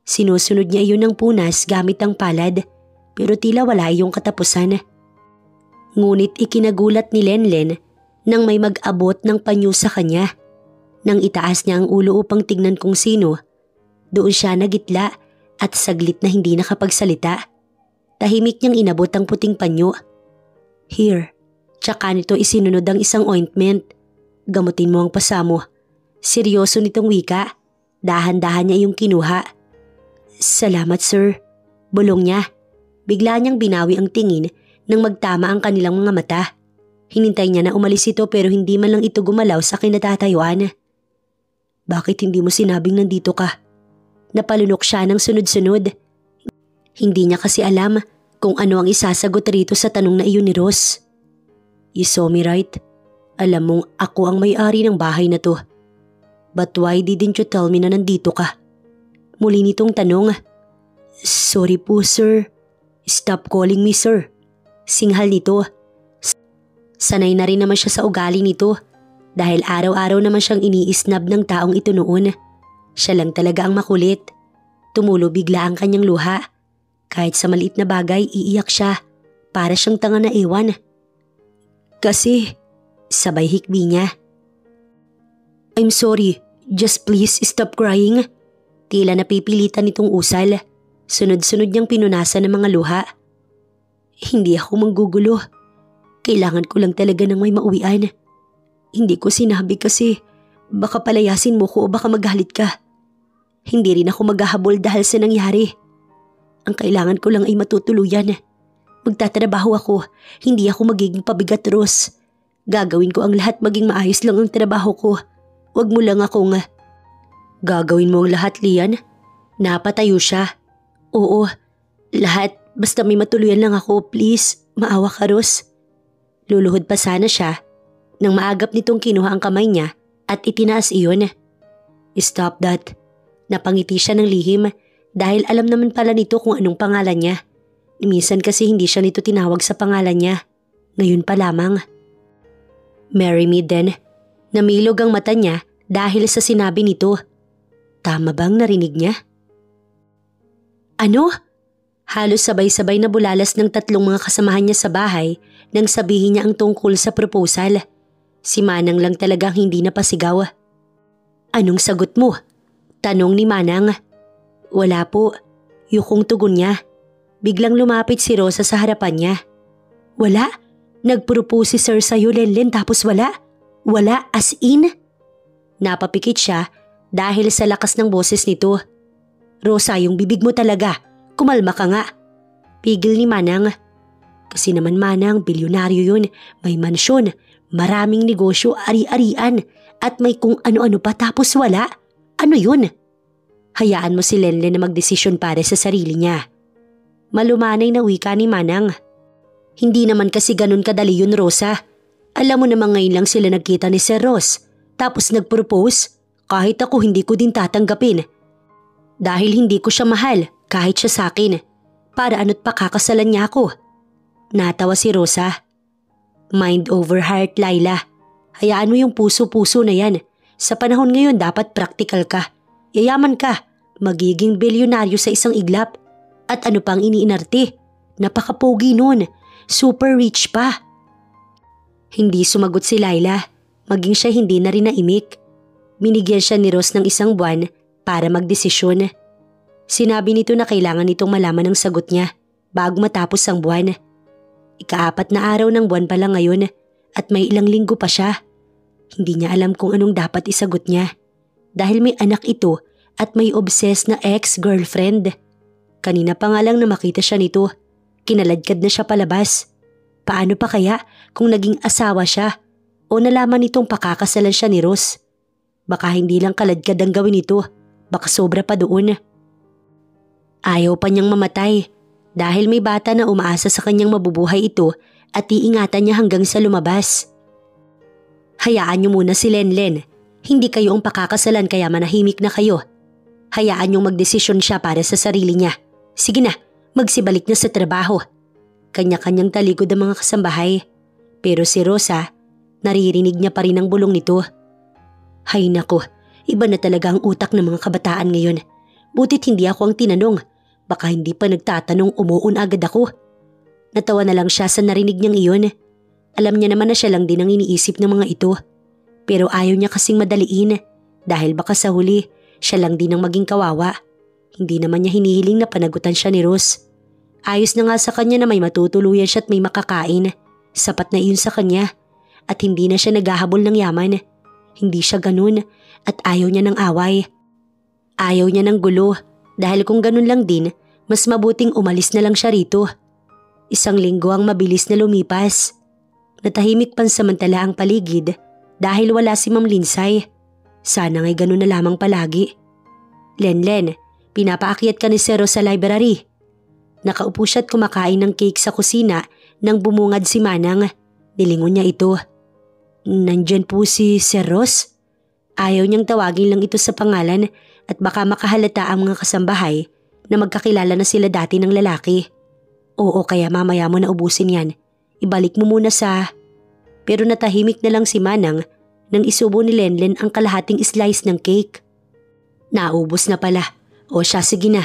Sinusunod niya iyon ng punas gamit ang palad. Pero tila wala iyong katapusan. Ngunit ikinagulat ni Lenlen nang may mag-abot ng panyo sa kanya. Nang itaas niya ang ulo upang tignan kung sino, doon siya nagitla at saglit na hindi nakapagsalita. Tahimik niyang inabot ang puting panyo. Here, tsaka nito isinunod ang isang ointment. Gamutin mo ang pasa mo. Seryoso nitong wika. Dahan-dahan niya iyong kinuha. Salamat sir. Bulong niya. Bigla niyang binawi ang tingin nang magtama ang kanilang mga mata. Hinintay niya na umalis ito pero hindi man lang ito gumalaw sa kinatatayuan. Bakit hindi mo sinabing nandito ka? Napalunok siya ng sunod-sunod. Hindi niya kasi alam kung ano ang isasagot rito sa tanong na iyon ni Ross. You saw me right? Alam mong ako ang may-ari ng bahay na to. But why didn't you tell me na nandito ka? Muli nitong tanong. Sorry po sir. Stop calling me sir. Singhal nito. Sanay na rin naman siya sa ugali nito dahil araw-araw naman siyang iniisnab ng taong ito noon. Siya lang talaga ang makulit. Tumulo bigla ang kanyang luha. Kahit sa maliit na bagay, iiyak siya. Para siyang tanga na ewan. Kasi, sabay hikbi niya. I'm sorry, just please stop crying. Tila napipilitan nitong usal. Sunod-sunod niyang pinunasan ng mga luha. Hindi ako manggugulo. Kailangan ko lang talaga ng may mauwian. Hindi ko sinabi kasi baka palayasin mo ko o baka magalit ka. Hindi rin ako maghahabol dahil sa nangyari. Ang kailangan ko lang ay matutuluyan. Magtatrabaho ako, hindi ako magiging pabigat, Rose. Gagawin ko ang lahat maging maayos lang ang trabaho ko. Huwag mo lang akong... Gagawin mo ang lahat, Lian? Napatayo siya. Oo, lahat. Basta may matuluyan lang ako, please. Maawa ka, Rose. Luluhod pa sana siya nang maagap nitong kinuha ang kamay niya at itinaas iyon. Stop that. Napangiti siya ng lihim dahil alam naman pala nito kung anong pangalan niya. Minsan kasi hindi siya nito tinawag sa pangalan niya. Ngayon pa lamang. Marry me then. Namilog ang mata niya dahil sa sinabi nito. Tama bang narinig niya? Ano? Halos sabay-sabay na bulalas ng tatlong mga kasamahan niya sa bahay nang sabihin niya ang tungkol sa proposal. Si Manang lang talagang hindi napasigaw. Anong sagot mo? Tanong ni Manang. Wala po. Yukong tugon niya. Biglang lumapit si Rosa sa harapan niya. Wala? Nag-propose si Sir sa'yo, Lenlen, tapos wala? Wala as in? Napapikit siya dahil sa lakas ng boses nito. Rosa, yung bibig mo talaga. Kumalma ka nga. Pigil ni Manang. Kasi naman Manang, bilyonaryo yun. May mansyon, maraming negosyo, ari-arian, at may kung ano-ano pa tapos wala. Ano yun? Hayaan mo si Lenlen na magdesisyon para sa sarili niya. Malumanay na wika ni Manang. Hindi naman kasi ganun kadali yun, Rosa. Alam mo namang ngayon lang sila nagkita ni Sir Ross. Tapos nag-propose. Kahit ako hindi ko din tatanggapin. Dahil hindi ko siya mahal. Kahit siya sa akin, para ano't pakakasalan niya ako. Natawa si Rosa. Mind over heart, Laila. Hayaan mo yung puso-puso na yan. Sa panahon ngayon dapat practical ka. Yayaman ka. Magiging bilyonaryo sa isang iglap. At ano pang iniinarte? Napaka-pogi nun. Super rich pa. Hindi sumagot si Laila. Maging siya hindi na rin naimik. Binigyan siya ni Ross ng isang buwan para magdesisyon. Sinabi nito na kailangan nitong malaman ang sagot niya bago matapos ang buwan. Ika-4 na araw ng buwan pa lang ngayon at may ilang linggo pa siya. Hindi niya alam kung anong dapat isagot niya dahil may anak ito at may obsessed na ex-girlfriend. Kanina pa nga lang na makita siya nito, kinaladkad na siya palabas. Paano pa kaya kung naging asawa siya o nalaman nitong pakakasalan siya ni Ross? Baka hindi lang kaladkad ang gawin nito, baka sobra pa doon. Ayaw pa niyang mamatay dahil may bata na umaasa sa kanyang mabubuhay ito at iingatan niya hanggang sa lumabas. Hayaan niyo muna si Lenlen. Hindi kayo ang pakakasalan kaya manahimik na kayo. Hayaan niyong magdesisyon siya para sa sarili niya. Sige na, magsibalik na sa trabaho. Kanya-kanyang talikod ang mga kasambahay. Pero si Rosa, naririnig niya pa rin ang bulong nito. Hay nako, iba na talaga ang utak ng mga kabataan ngayon. Butit hindi ako ang tinanong. Baka hindi pa nagtatanong umuun agad ako. Natawa na lang siya sa narinig niyang iyon. Alam niya naman na siya lang din ang iniisip ng mga ito. Pero ayaw niya kasing madaliin dahil baka sa huli siya lang din ang maging kawawa. Hindi naman niya hinihiling na panagutan siya ni Ross. Ayos na nga sa kanya na may matutuluyan siya at may makakain. Sapat na iyon sa kanya at hindi na siya naghahabol ng yaman. Hindi siya ganun at ayaw niya ng away. Ayaw niya ng gulo dahil kung ganun lang din, mas mabuting umalis na lang siya rito. Isang linggo ang mabilis na lumipas. Natahimik pansamantala ang paligid dahil wala si Ma'am Linsay. Sana nga'y ganun na lamang palagi. Lenlen, pinapaakyat ka ni Zero sa library. Nakaupo siya at kumakain ng cake sa kusina nang bumungad si Manang. Nilingon niya ito. Nandyan po si Sir Ross? Ayaw niyang tawagin lang ito sa pangalan at baka makahalata ang mga kasambahay na magkakilala na sila dati ng lalaki. Oo, kaya mamaya mo na ubusin yan. Ibalik mo muna sa… Pero natahimik na lang si Manang nang isubo ni Lenlen ang kalahating slice ng cake. Naubos na pala. O siya, sige na.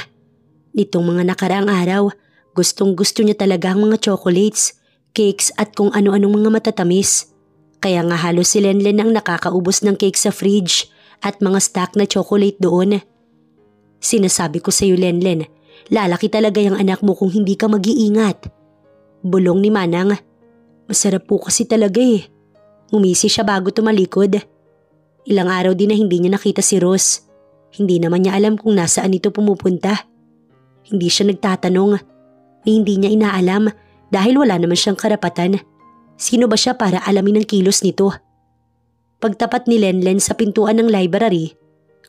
Nitong mga nakaraang araw, gustong gusto niya talaga ang mga chocolates, cakes at kung ano-anong mga matatamis. Kaya nga halos si Lenlen ang nakakaubos ng cake sa fridge at mga stock na chocolate doon. Sinasabi ko sa iyo, Lenlen, lalaki talaga yung anak mo kung hindi ka mag-iingat. Bulong ni Manang. Masarap po kasi talaga eh. Ngumisi siya bago tumalikod. Ilang araw din na hindi niya nakita si Ross. Hindi naman niya alam kung nasaan ito pumupunta. Hindi siya nagtatanong. Hindi niya inaalam dahil wala naman siyang karapatan. Sino ba siya para alamin ang kilos nito? Pagtapat ni Lenlen sa pintuan ng library,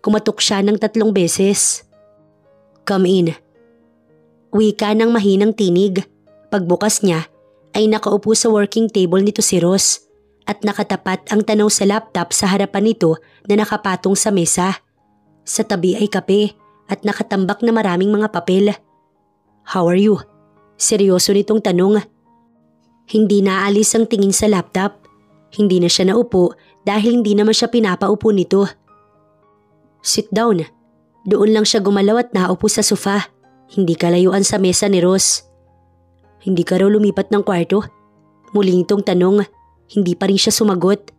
kumatok siya ng 3 beses. Come in. Wika ng mahinang tinig. Pagbukas niya ay nakaupo sa working table nito si Ross at nakatapat ang tanaw sa laptop sa harapan nito na nakapatong sa mesa. Sa tabi ay kape at nakatambak na maraming mga papel. How are you? Seryoso nitong tanong. Hindi naalis ang tingin sa laptop. Hindi na siya naupo dahil hindi naman siya pinapaupo nito. Sit down. Doon lang siya gumalaw at naupo sa sofa. Hindi kalayuan sa mesa ni Ross. Hindi ka raw lumipat ng kwarto? Muli nitong tanong. Hindi pa rin siya sumagot.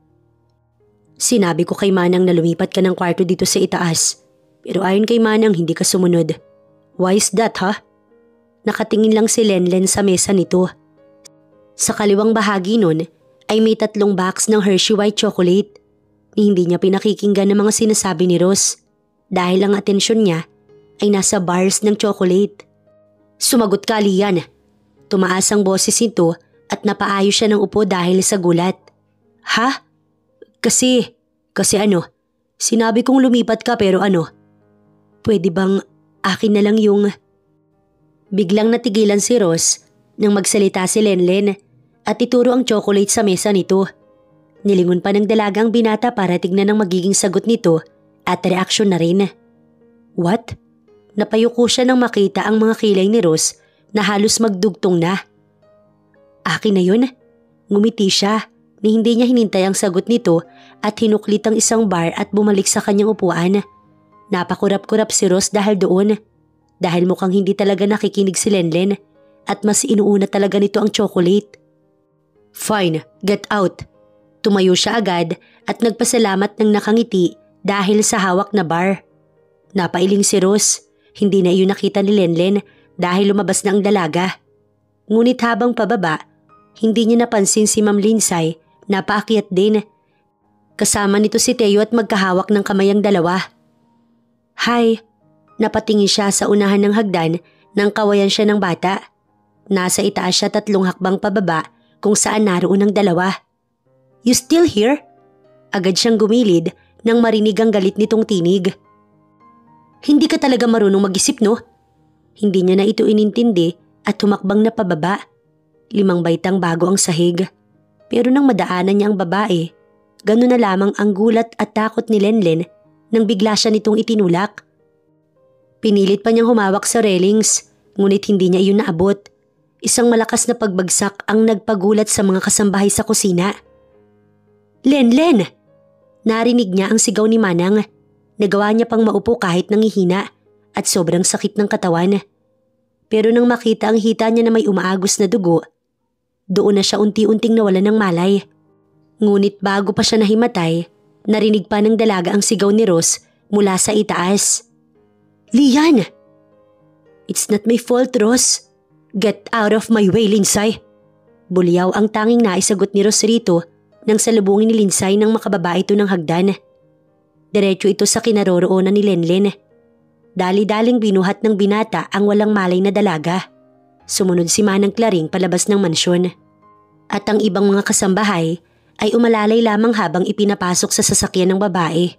Sinabi ko kay Manang na lumipat ka ng kwarto dito sa itaas. Pero ayon kay Manang hindi ka sumunod. Why is that, ha? Nakatingin lang si Lenlen sa mesa nito. Sa kaliwang bahagi nun ay may 3 box ng Hershey White Chocolate. Hindi niya pinakikinggan ang mga sinasabi ni Ross dahil ang atensyon niya ay nasa bars ng chocolate. Sumagot ka, Lian. Tumaas ang boses nito at napaayos siya ng upo dahil sa gulat. Ha? Kasi ano? Sinabi kong lumipat ka pero ano? Pwede bang akin na lang yung… Biglang natigilan si Ross nang magsalita si Lenlen at ituro ang chocolate sa mesa nito. Nilingon pa ng dalagang binata para tignan ang magiging sagot nito at reaksyon na rin. What? Napayuko siya nang makita ang mga kilay ni Ross na halos magdugtong na. Akin na yun? Ngumiti siya ni hindi niya hinintay ang sagot nito at hinuklit ang isang bar at bumalik sa kanyang upuan. Napakurap-kurap si Ross dahil doon. Dahil mukhang hindi talaga nakikinig si Lenlen at mas inuuna talaga nito ang chocolate. Fine, get out. Tumayo siya agad at nagpasalamat ng nakangiti dahil sa hawak na bar. Napailing si Ross. Hindi na iyon nakita ni Lenlen dahil lumabas na ang dalaga. Ngunit habang pababa, hindi niya napansin si Ma'am Lindsay na paakyat din. Kasama nito si Teo at magkahawak ng kamay ang dalawa. Hi, napatingin siya sa unahan ng hagdan nang kawayan siya ng bata. Nasa itaas siya 3 hakbang pababa kung saan naroon ang dalawa. You still here? Agad siyang gumilid nang marinig ang galit nitong tinig. Hindi ka talaga marunong mag-isip, no? Hindi niya na ito inintindi at humakbang na pababa. 5 baitang bago ang sahig. Pero nang madaanan niya ang babae, gano'n na lamang ang gulat at takot ni Lenlen nang bigla siya nitong itinulak. Pinilit pa niyang humawak sa railings, ngunit hindi niya iyon naabot. Isang malakas na pagbagsak ang nagpagulat sa mga kasambahay sa kusina. Lenlen! Narinig niya ang sigaw ni Manang. Nagawa niya pang maupo kahit nangihina at sobrang sakit ng katawan. Pero nang makita ang hita niya na may umaagos na dugo, doon na siya unti-unting nawalan ng malay. Ngunit bago pa siya nahimatay, narinig pa ng dalaga ang sigaw ni Ross mula sa itaas. Lian! It's not my fault, Ross. Get out of my way, Lindsay. Bulyaw ang tanging naisagot ni Ross rito nang salubungin ni Lindsay nang makababa ito ng hagdan. Diretso ito sa kinaroroonan ni Lenlen. Dali-daling binuhat ng binata ang walang malay na dalaga. Sumunod si Manang Claring palabas ng mansyon. At ang ibang mga kasambahay ay umalalay lamang habang ipinapasok sa sasakyan ng babae.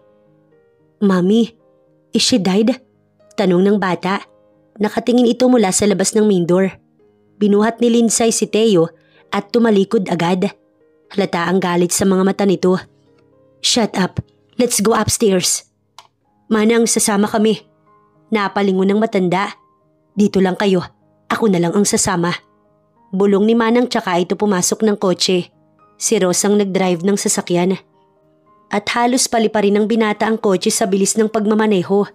Mami, is she died? Tanong ng bata. Nakatingin ito mula sa labas ng main door. Binuhat ni Lindsay si Teo at tumalikod agad. Halata ang galit sa mga mata nito. Shut up. Let's go upstairs. Manang, sasama kami. Napalingon ng matanda. Dito lang kayo. Ako na lang ang sasama. Bulong ni Manang tsaka ito pumasok ng kotse. Si Ross ang nag-drive ng sasakyan. At halos paliparin ng binata ang kotse sa bilis ng pagmamaneho.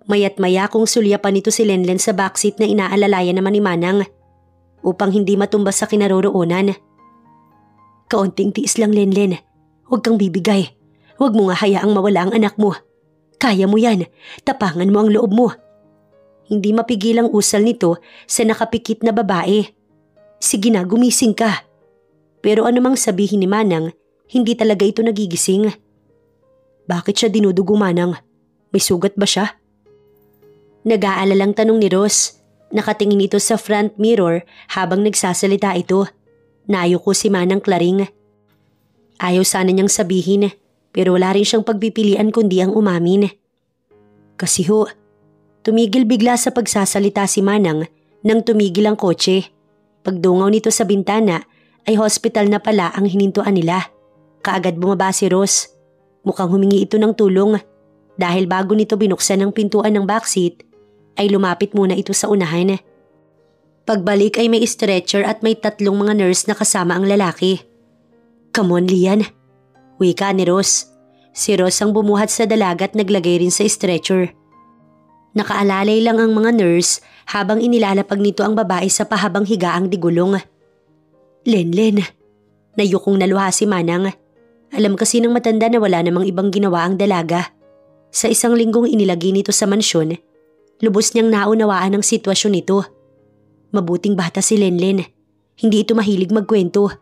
Mayat maya kung sulyapan nito si Lenlen sa backseat na inaalalayan naman ni Manang upang hindi matumba sa kinaroroonan. Kaunting tiis lang, Lenlen. Huwag kang bibigay. Huwag mo nga hayaang mawala ang anak mo. Kaya mo yan. Tapangan mo ang loob mo. Hindi mapigil ang usal nito sa nakapikit na babae. Sige na, gumising ka. Pero anumang sabihin ni Manang, hindi talaga ito nagigising. Bakit siya dinudugo, Manang? May sugat ba siya? Nag-aalalang tanong ni Ross. Nakatingin ito sa front mirror habang nagsasalita ito. Nayuko si Manang Claring. Ayaw sana niyang sabihin, pero wala rin siyang pagpipilian kundi ang umamin. Kasi ho, tumigil bigla sa pagsasalita si Manang nang tumigil ang kotse. Pagdungaw nito sa bintana ay hospital na pala ang hinintuan nila. Kaagad bumaba si Ross. Mukhang humingi ito ng tulong dahil bago nito binuksan ang pintuan ng backseat ay lumapit muna ito sa unahan. Pagbalik ay may stretcher at may 3 mga nurse na kasama ang lalaki. Come on, Lian. Wika ni Ross. Si Ross ang bumuhat sa dalaga at naglagay rin sa stretcher. Nakaalalay lang ang mga nurse habang inilalapag nito ang babae sa pahabang higaang digulong. Lenlen, nayukong naluha si Manang. Alam kasi ng matanda na wala namang ibang ginawa ang dalaga. Sa 1 linggong inilagay nito sa mansyon, lubos niyang naunawaan ang sitwasyon nito. Mabuting bata si Lenlen. Hindi ito mahilig magkwento.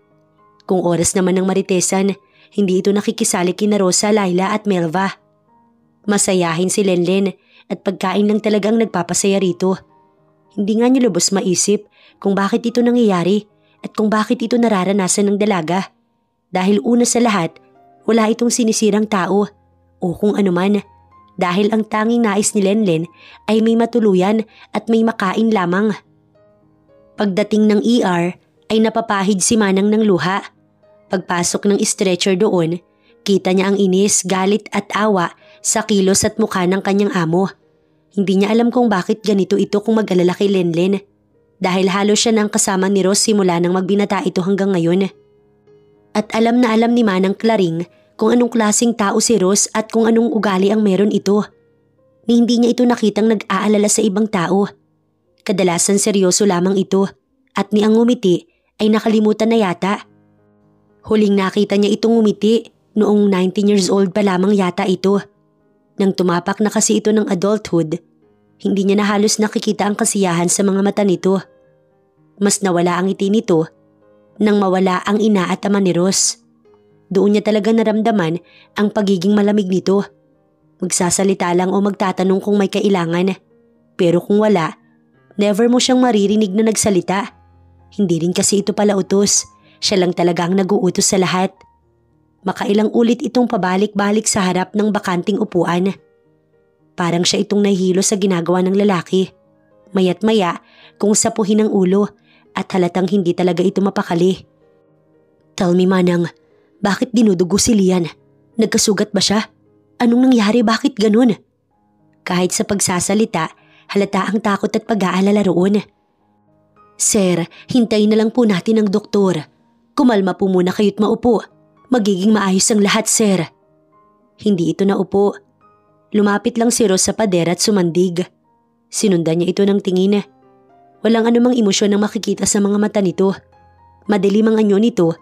Kung oras naman ng maritesan, hindi ito nakikisali kina Rosa, Laila at Melva. Masayahin si Lenlen at pagkain lang talagang nagpapasaya rito. Hindi nga niya lubos maisip kung bakit ito nangyayari at kung bakit ito nararanasan ng dalaga. Dahil una sa lahat, wala itong sinisirang tao o kung anuman. Dahil ang tanging nais ni Lenlen ay may matuluyan at may makain lamang. Pagdating ng ER ay napapahid si Manang ng luha. Pagpasok ng stretcher doon, kita niya ang inis, galit at awa sa kilos at mukha ng kanyang amo. Hindi niya alam kung bakit ganito ito kung mag-alala kay Lenlen. Dahil halos siya nang kasama ni Ross simula nang magbinata ito hanggang ngayon. At alam na alam ni Manang Claring kung anong klaseng tao si Ross at kung anong ugali ang meron ito. Ni hindi niya ito nakitang nag-aalala sa ibang tao. Kadalasan seryoso lamang ito at ni ang ngumiti ay nakalimutan na yata. Huling nakita niya itong ngumiti noong 19 years old pa lamang yata ito. Nang tumapak na kasi ito ng adulthood, hindi niya na halos nakikita ang kasiyahan sa mga mata nito. Mas nawala ang ngiti nito nang mawala ang ina at ama ni Ross. Doon niya talaga naramdaman ang pagiging malamig nito. Magsasalita lang o magtatanong kung may kailangan. Pero kung wala, never mo siyang maririnig na nagsalita. Hindi rin kasi ito pala utos. Siya lang talaga ang nag-uutos sa lahat. Makailang ulit itong pabalik-balik sa harap ng bakanting upuan. Parang siya itong nahihilo sa ginagawa ng lalaki. Maya't maya kung sapuhin ang ulo at halatang hindi talaga ito mapakali. Tell me, Manang, bakit dinudugo si Lian? Nagkasugat ba siya? Anong nangyari? Bakit ganun? Kahit sa pagsasalita, halata ang takot at pag-aalala roon. Sir, hintayin na lang po natin ang doktor. Kumalma po muna kayo't maupo. Magiging maayos ang lahat, sir. Hindi ito naupo. Lumapit lang si Ross sa pader at sumandig. Sinundan niya ito ng tingin. Walang anumang emosyon ang makikita sa mga mata nito. Madilim ang anyo nito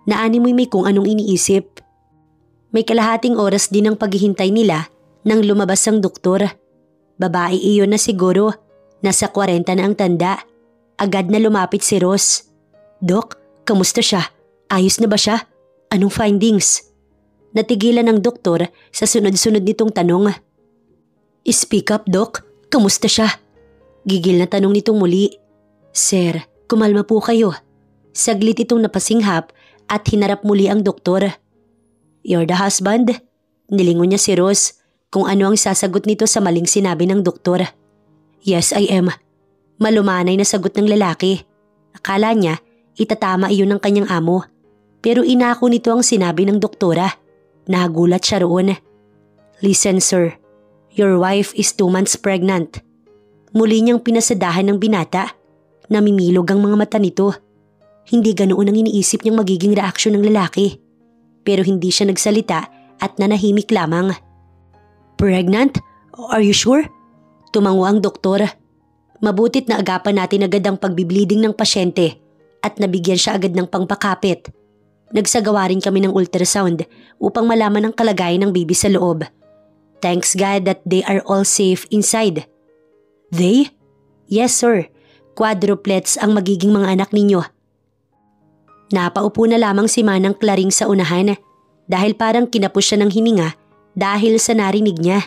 na animoy may kung anong iniisip. May kalahating oras din ang paghihintay nila nang lumabas ang doktor. Babae iyon na siguro, nasa 40 na ang tanda. Agad na lumapit si Ross. Dok, kamusta siya? Ayos na ba siya? Anong findings? Natigilan ng doktor sa sunod-sunod nitong tanong. Speak up, Dok. Kamusta siya? Gigil na tanong nitong muli. Sir, kumalma po kayo. Saglit itong napasinghap at hinarap muli ang doktor. You're the husband? Nilingon niya si Ross kung ano ang sasagot nito sa maling sinabi ng doktor. Yes, I am. Malumanay na sagot ng lalaki. Akala niya itatama iyon ng kanyang amo. Pero inako nito ang sinabi ng doktora. Nagulat siya roon. Listen, sir. Your wife is 2 months pregnant. Muli niyang pinasadahan ng binata. Namimilog ang mga mata nito. Hindi ganoon ang iniisip niyang magiging reaksyon ng lalaki. Pero hindi siya nagsalita at nanahimik lamang. Pregnant? Are you sure? Tumango ang doktor. Mabutit na agapan natin agad ang pagbibleeding ng pasyente at nabigyan siya agad ng pangpakapit. Nagsagawa rin kami ng ultrasound upang malaman ang kalagayan ng baby sa loob. Thanks God that they are all safe inside. They? Yes, sir. Quadruplets ang magiging mga anak ninyo. Napaupo na lamang si Manang Claring sa unahan dahil parang kinapos siya ng hininga dahil sa narinig niya.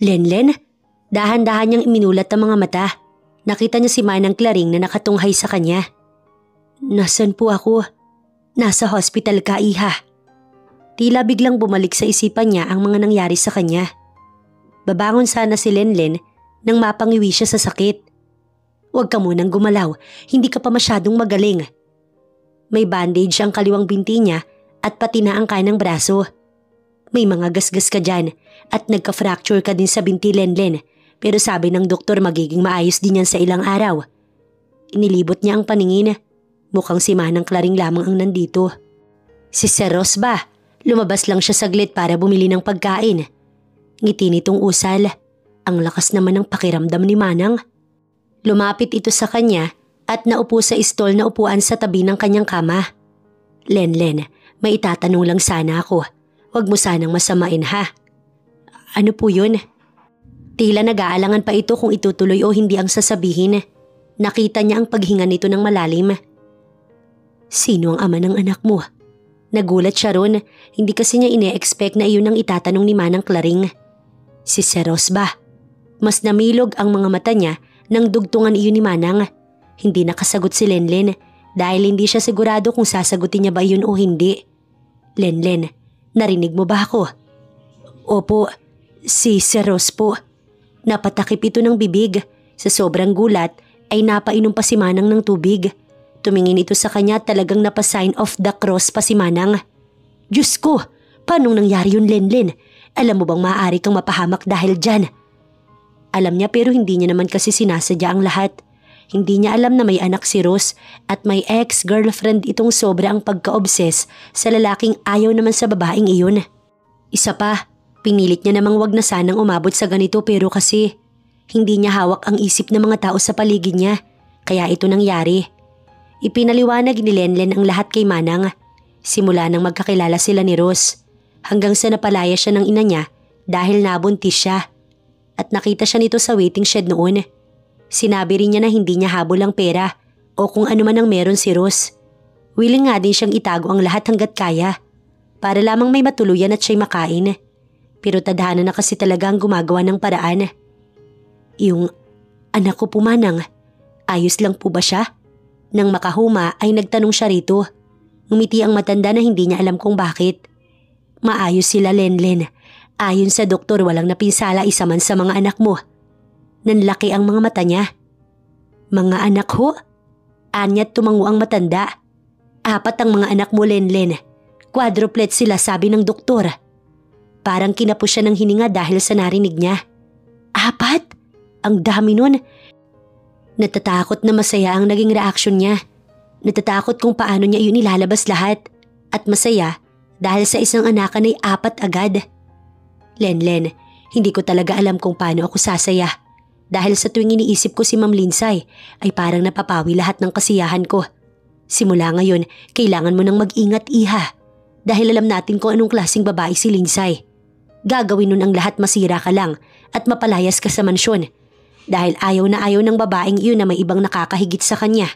Lenlen? Dahan-dahan niyang iminulat ang mga mata. Nakita niya si Manang Claring na nakatunghay sa kanya. Nasaan po ako? Nasa hospital ka, iha. Tila biglang bumalik sa isipan niya ang mga nangyari sa kanya. Babangon sana si Lenlen nang mapangiwi siya sa sakit. Huwag ka munang gumalaw, hindi ka pa masyadong magaling. May bandage ang kaliwang binti niya at pati na ang kanang braso. May mga gasgas ka dyan at nagka-fracture ka din sa binti, Lenlen, pero sabi ng doktor magiging maayos din yan sa ilang araw. Inilibot niya ang paningin. Mukhang si Manang Claring lamang ang nandito. Si Sir Ross ba? Lumabas lang siya saglit para bumili ng pagkain. Ngiti nitong usal. Ang lakas naman ng pakiramdam ni Manang. Lumapit ito sa kanya at naupo sa istol na upuan sa tabi ng kanyang kama. Lenlen, may itatanong lang sana ako. Huwag mo sanang masamain, ha? Ano po yun? Tila nag-aalangan pa ito kung itutuloy o hindi ang sasabihin. Nakita niya ang paghinga nito ng malalim. Sino ang ama ng anak mo? Nagulat siya ron, hindi kasi niya ine-expect na iyon ang itatanong ni Manang Claring. Si Sir Ross ba? Mas namilog ang mga mata niya nang dugtungan iyon ni Manang. Hindi nakasagot si Lenlen dahil hindi siya sigurado kung sasagutin niya ba iyon o hindi. Lenlen, narinig mo ba ako? Opo, si Sir Ross po. Napatakip ito ng bibig. Sa sobrang gulat ay napainom pa si Manang ng tubig. Tumingin ito sa kanya at talagang napasign of the cross pa si Manang. Diyos ko, paanong nangyari yun, Lenlen? Alam mo bang maaari kang mapahamak dahil dyan? Alam niya pero hindi niya naman kasi sinasadya ang lahat. Hindi niya alam na may anak si Rose at may ex-girlfriend itong sobra ang pagka-obses sa lalaking ayaw naman sa babaeng iyon. Isa pa, pinilit niya namang wag na sanang umabot sa ganito pero kasi hindi niya hawak ang isip ng mga tao sa paligid niya kaya ito nangyari. Ipinaliwanag ni Lenlen ang lahat kay Manang. Simula nang magkakilala sila ni Rose hanggang sa napalaya siya ng ina niya dahil nabuntis siya. At nakita siya nito sa waiting shed noon. Sinabi rin niya na hindi niya habol ang pera o kung ano man ang meron si Rose. Willing nga din siyang itago ang lahat hanggat kaya para lamang may matuluyan at siya'y makain. Pero tadhana na kasi talaga ang gumagawa ng paraan. Yung anak ko po Manang, ayos lang po ba siya? Nang makahuma ay nagtanong siya rito. Ngumiti ang matanda na hindi niya alam kung bakit. Maayos sila Lenlen. Ayon sa doktor walang napinsala isa man sa mga anak mo. Nanlaki ang mga mata niya. Mga anak ho? Anya't tumango ang matanda. 4 ang mga anak mo Lenlen. Quadruplet sila sabi ng doktor. Parang kinapos siya ng hininga dahil sa narinig niya. 4? Ang dami nun. Natatakot na masaya ang naging reaksyon niya. Natatakot kung paano niya yun ilalabas lahat. At masaya dahil sa isang anakan ay 4 agad. Lenlen, hindi ko talaga alam kung paano ako sasaya. Dahil sa tuwing iniisip ko si Ma'am Linsay ay parang napapawi lahat ng kasiyahan ko. Simula ngayon, kailangan mo nang mag-ingat iha. Dahil alam natin kung anong klaseng babae si Linsay. Gagawin nun ang lahat masira ka lang at mapalayas ka sa mansyon. Dahil ayaw ng babaeng iyon na may ibang nakakahigit sa kanya.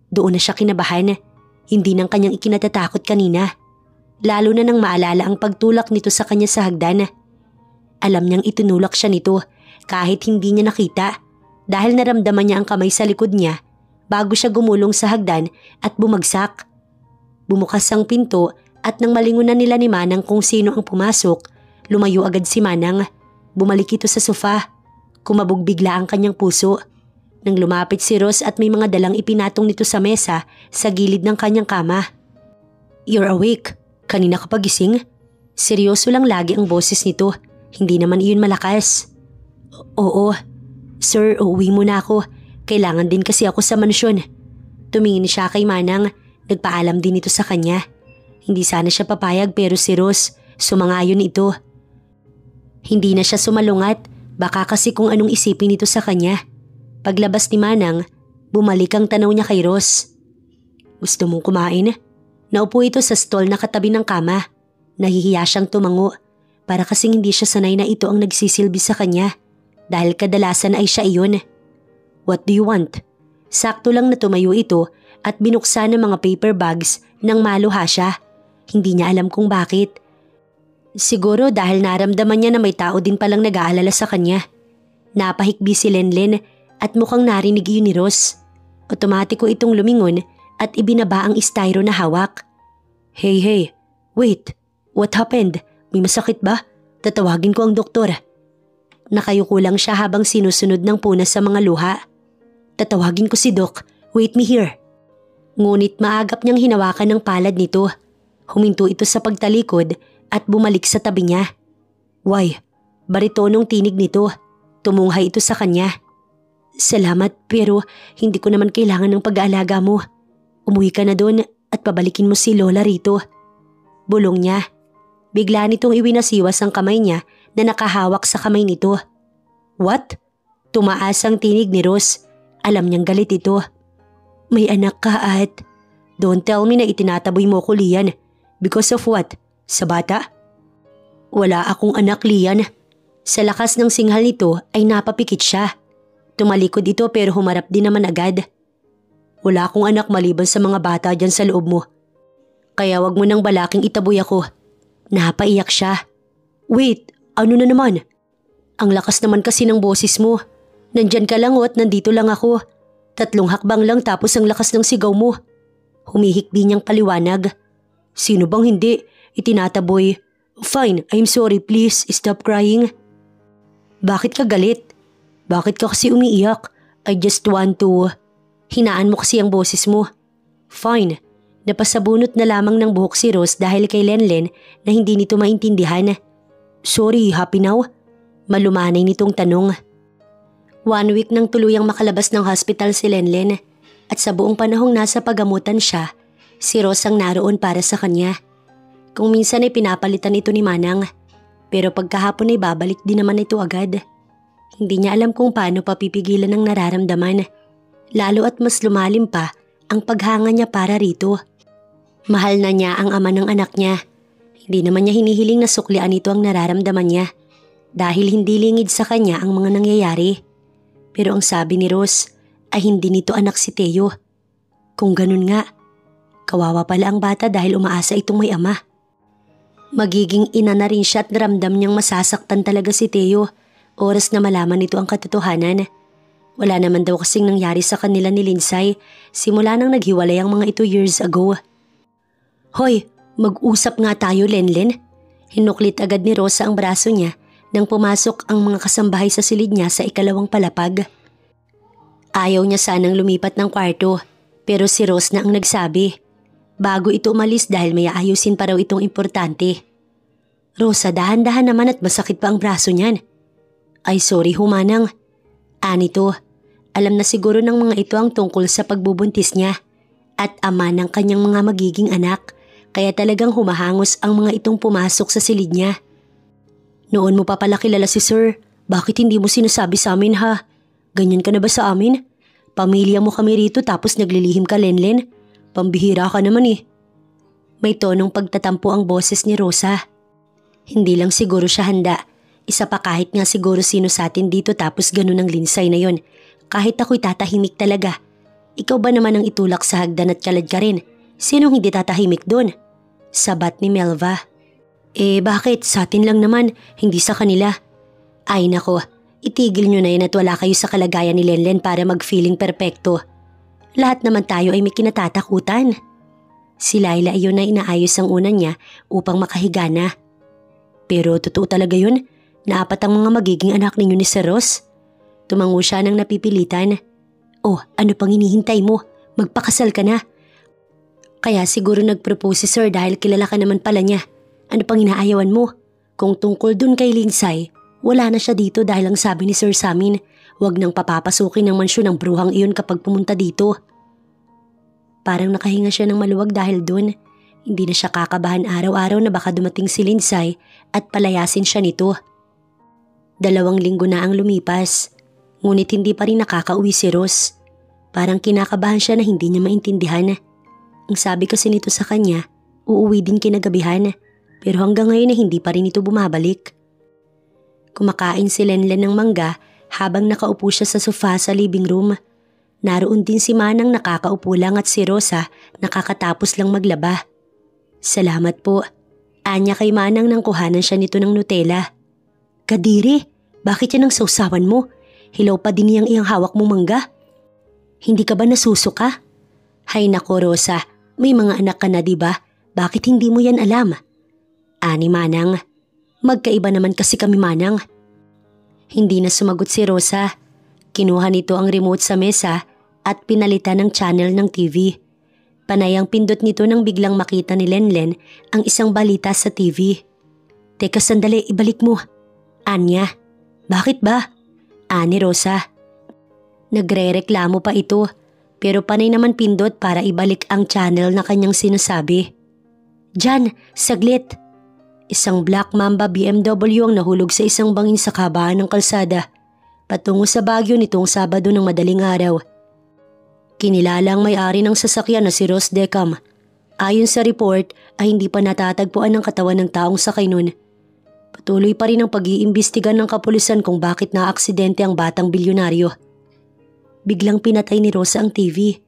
Doon na siya kinabahan, hindi ng kanyang ikinatatakot kanina. Lalo na nang maalala ang pagtulak nito sa kanya sa hagdan. Alam niyang itinulak siya nito kahit hindi niya nakita dahil naramdaman niya ang kamay sa likod niya bago siya gumulong sa hagdan at bumagsak. Bumukas ang pinto at nang malingunan nila ni Manang kung sino ang pumasok, lumayo agad si Manang. Bumalik ito sa sofa. Kumabog bigla ang kanyang puso. Nang lumapit si Rose at may mga dalang ipinatong nito sa mesa sa gilid ng kanyang kama. You're awake. Kanina ka pagising? Seryoso lang lagi ang boses nito. Hindi naman iyon malakas. Oo. Sir, uuwi muna ako. Kailangan din kasi ako sa mansyon. Tumingin siya kay Manang. Nagpaalam din ito sa kanya. Hindi sana siya papayag pero si Rose, sumangayon ito. Hindi na siya sumalungat. Baka kasi kung anong isipin nito sa kanya. Paglabas ni Manang, bumalik ang tanaw niya kay Rose. Gusto mong kumain? Naupo ito sa stall na katabi ng kama. Nahihiya siyang tumango para kasing hindi siya sanay na ito ang nagsisilbi sa kanya dahil kadalasan ay siya iyon. What do you want? Sakto lang na tumayo ito at binuksan ng mga paper bags nang maluha siya. Hindi niya alam kung bakit. Siguro dahil naramdaman niya na may tao din palang nag-aalala sa kanya. Napahikbi si Lenlen at mukhang narinig iyon ni Rose. Otomatiko itong lumingon at ibinaba ang styro na hawak. Hey, wait, what happened? May masakit ba? Tatawagin ko ang doktor. Nakayuko lang siya habang sinusunod ng punas sa mga luha. Tatawagin ko si Doc, wait me here. Ngunit maagap niyang hinawakan ng palad nito. Huminto ito sa pagtalikod at bumalik sa tabi niya. Why? Baritonong tinig nito. Tumunghay ito sa kanya. Salamat pero hindi ko naman kailangan ng pag-aalaga mo. Umuwi ka na doon at pabalikin mo si Lola rito. Bulong niya. Bigla nitong iwinasiwas ang kamay niya na nakahawak sa kamay nito. What? Tumaas ang tinig ni Rose. Alam niyang galit ito. May anak ka at... Don't tell me na itinataboy mo ko Lian. Because of what? Sa bata? Wala akong anak Lian. Sa lakas ng singhal nito ay napapikit siya. Tumalikod ito pero humarap din naman agad. Wala akong anak maliban sa mga bata dyan sa loob mo. Kaya wag mo nang balaking itaboy ako. Napaiyak siya. Wait, ano na naman? Ang lakas naman kasi ng boses mo. Nandyan ka lang at nandito lang ako. 3 hakbang lang tapos ang lakas ng sigaw mo. Humihikbi niyang paliwanag. Sino bang hindi? Itinataboy. Fine, I'm sorry, please stop crying. Bakit ka galit? Bakit ka kasi umiiyak? I just want to... Hinaan mo kasi ang boses mo. Fine. Napasabunot na lamang ng buhok si Rose dahil kay Lenlen na hindi nito maintindihan. Sorry, happy now? Malumanay nitong tanong. 1 week nang tuluyang makalabas ng hospital si Lenlen at sa buong panahong nasa pagamutan siya, si Rose ang naroon para sa kanya. Kung minsan ay pinapalitan ito ni Manang, pero pagkahapon ay babalik din naman ito agad. Hindi niya alam kung paano papipigilan ang nararamdaman, lalo at mas lumalim pa ang paghanga niya para rito. Mahal na niya ang ama ng anak niya. Hindi naman niya hinihiling na suklian ito ang nararamdaman niya dahil hindi lingid sa kanya ang mga nangyayari. Pero ang sabi ni Rose ay hindi nito anak si Teo. Kung ganun nga, kawawa pala ang bata dahil umaasa itong may ama. Magiging ina na rin siya at naramdam niyang masasaktan talaga si Teo oras na malaman nito ang katotohanan. Wala naman daw kasing nangyari sa kanila ni Lindsay simula nang naghiwalay ang mga ito years ago. Hoy, mag-usap nga tayo, Lenlen. Hinuklit agad ni Rosa ang braso niya nang pumasok ang mga kasambahay sa silid niya sa ikalawang palapag. Ayaw niya sanang lumipat ng kwarto pero si Rose na ang nagsabi. Bago ito umalis dahil may aayusin pa raw itong importante. Rosa, dahan-dahan naman at masakit pa ang braso niyan. Ay sorry humanang. Anito, alam na siguro ng mga ito ang tungkol sa pagbubuntis niya at ama ng kanyang mga magiging anak. Kaya talagang humahangos ang mga itong pumasok sa silid niya. Noon mo pa pala kilala si Sir. Bakit hindi mo sinasabi sa amin ha? Ganyan ka na ba sa amin? Pamilya mo kami rito tapos naglilihim ka, Lenlen. Pambihira ka naman eh. May tonong pagtatampo ang boses ni Rosa. Hindi lang siguro siya handa. Isa pa kahit nga siguro sino sa atin dito tapos ganun ang Lindsay na yon. Kahit ako'y tatahimik talaga. Ikaw ba naman ang itulak sa hagdan at kalad ka rin? Sinong hindi tatahimik doon? Sabat ni Melva. Bakit? Sa atin lang naman, hindi sa kanila. Ay nako, itigil nyo na yun at wala kayo sa kalagayan ni Lenlen para mag-feeling perpekto. Lahat naman tayo ay may kinatatakutan. Si Laila iyon na inaayos ang unan niya upang makahiga na. Pero totoo talaga yun, na 4 ang mga magiging anak ninyo ni Sir Ross. Tumango siya ng napipilitan. Oh, ano pang hinihintay mo? Magpakasal ka na. Kaya siguro nag-propose si Sir dahil kilala ka naman pala niya. Ano pang inaayawan mo? Kung tungkol dun kay Lindsay, wala na siya dito dahil ang sabi ni Sir sa amin, huwag nang papapasukin ng mansyon ng bruhang iyon kapag pumunta dito. Parang nakahinga siya ng maluwag dahil dun. Hindi na siya kakabahan araw-araw na baka dumating si Lindsay at palayasin siya nito. 2 linggo na ang lumipas, ngunit hindi pa rin nakakauwi si Ross. Parang kinakabahan siya na hindi niya maintindihan. Ang sabi kasi nito sa kanya, uuwi din kinagabihan, pero hanggang ngayon ay hindi pa rin ito bumabalik. Kumakain si Lenlen ng mangga habang nakaupo siya sa sofa sa living room. Naroon din si Manang nakakaupo lang at si Rosa nakakatapos lang maglaba. Salamat po. Anya kay Manang nang kuhanan siya nito ng Nutella. Kadiri, bakit yan ang sausawan mo? Hilaw pa din niyang iyang hawak mong mangga. Hindi ka ba nasusuka? Hay nako Rosa, may mga anak ka na diba? Bakit hindi mo yan alam? Ani Manang, magkaiba naman kasi kami Manang. Hindi na sumagot si Rosa. Kinuha nito ang remote sa mesa at pinalitan ng channel ng TV. Panay ang pindot nito nang biglang makita ni Lenlen ang isang balita sa TV. Teka sandali, ibalik mo. Anya, bakit ba? Ani Rosa. Nagre-reklamo pa ito pero panay naman pindot para ibalik ang channel na kanyang sinasabi. Diyan, saglit. Isang Black Mamba BMW ang nahulog sa isang bangin sa kabaan ng kalsada patungo sa Baguio nitong Sabado ng madaling araw. Kinilala ang may-ari ng sasakyan na si Ross Decam. Ayon sa report ay hindi pa natatagpuan ang katawan ng taong sakay nun. Patuloy pa rin ang pag-iimbestigan ng kapulisan kung bakit naaksidente ang batang bilyonaryo. Biglang pinatay ni Rosa ang TV.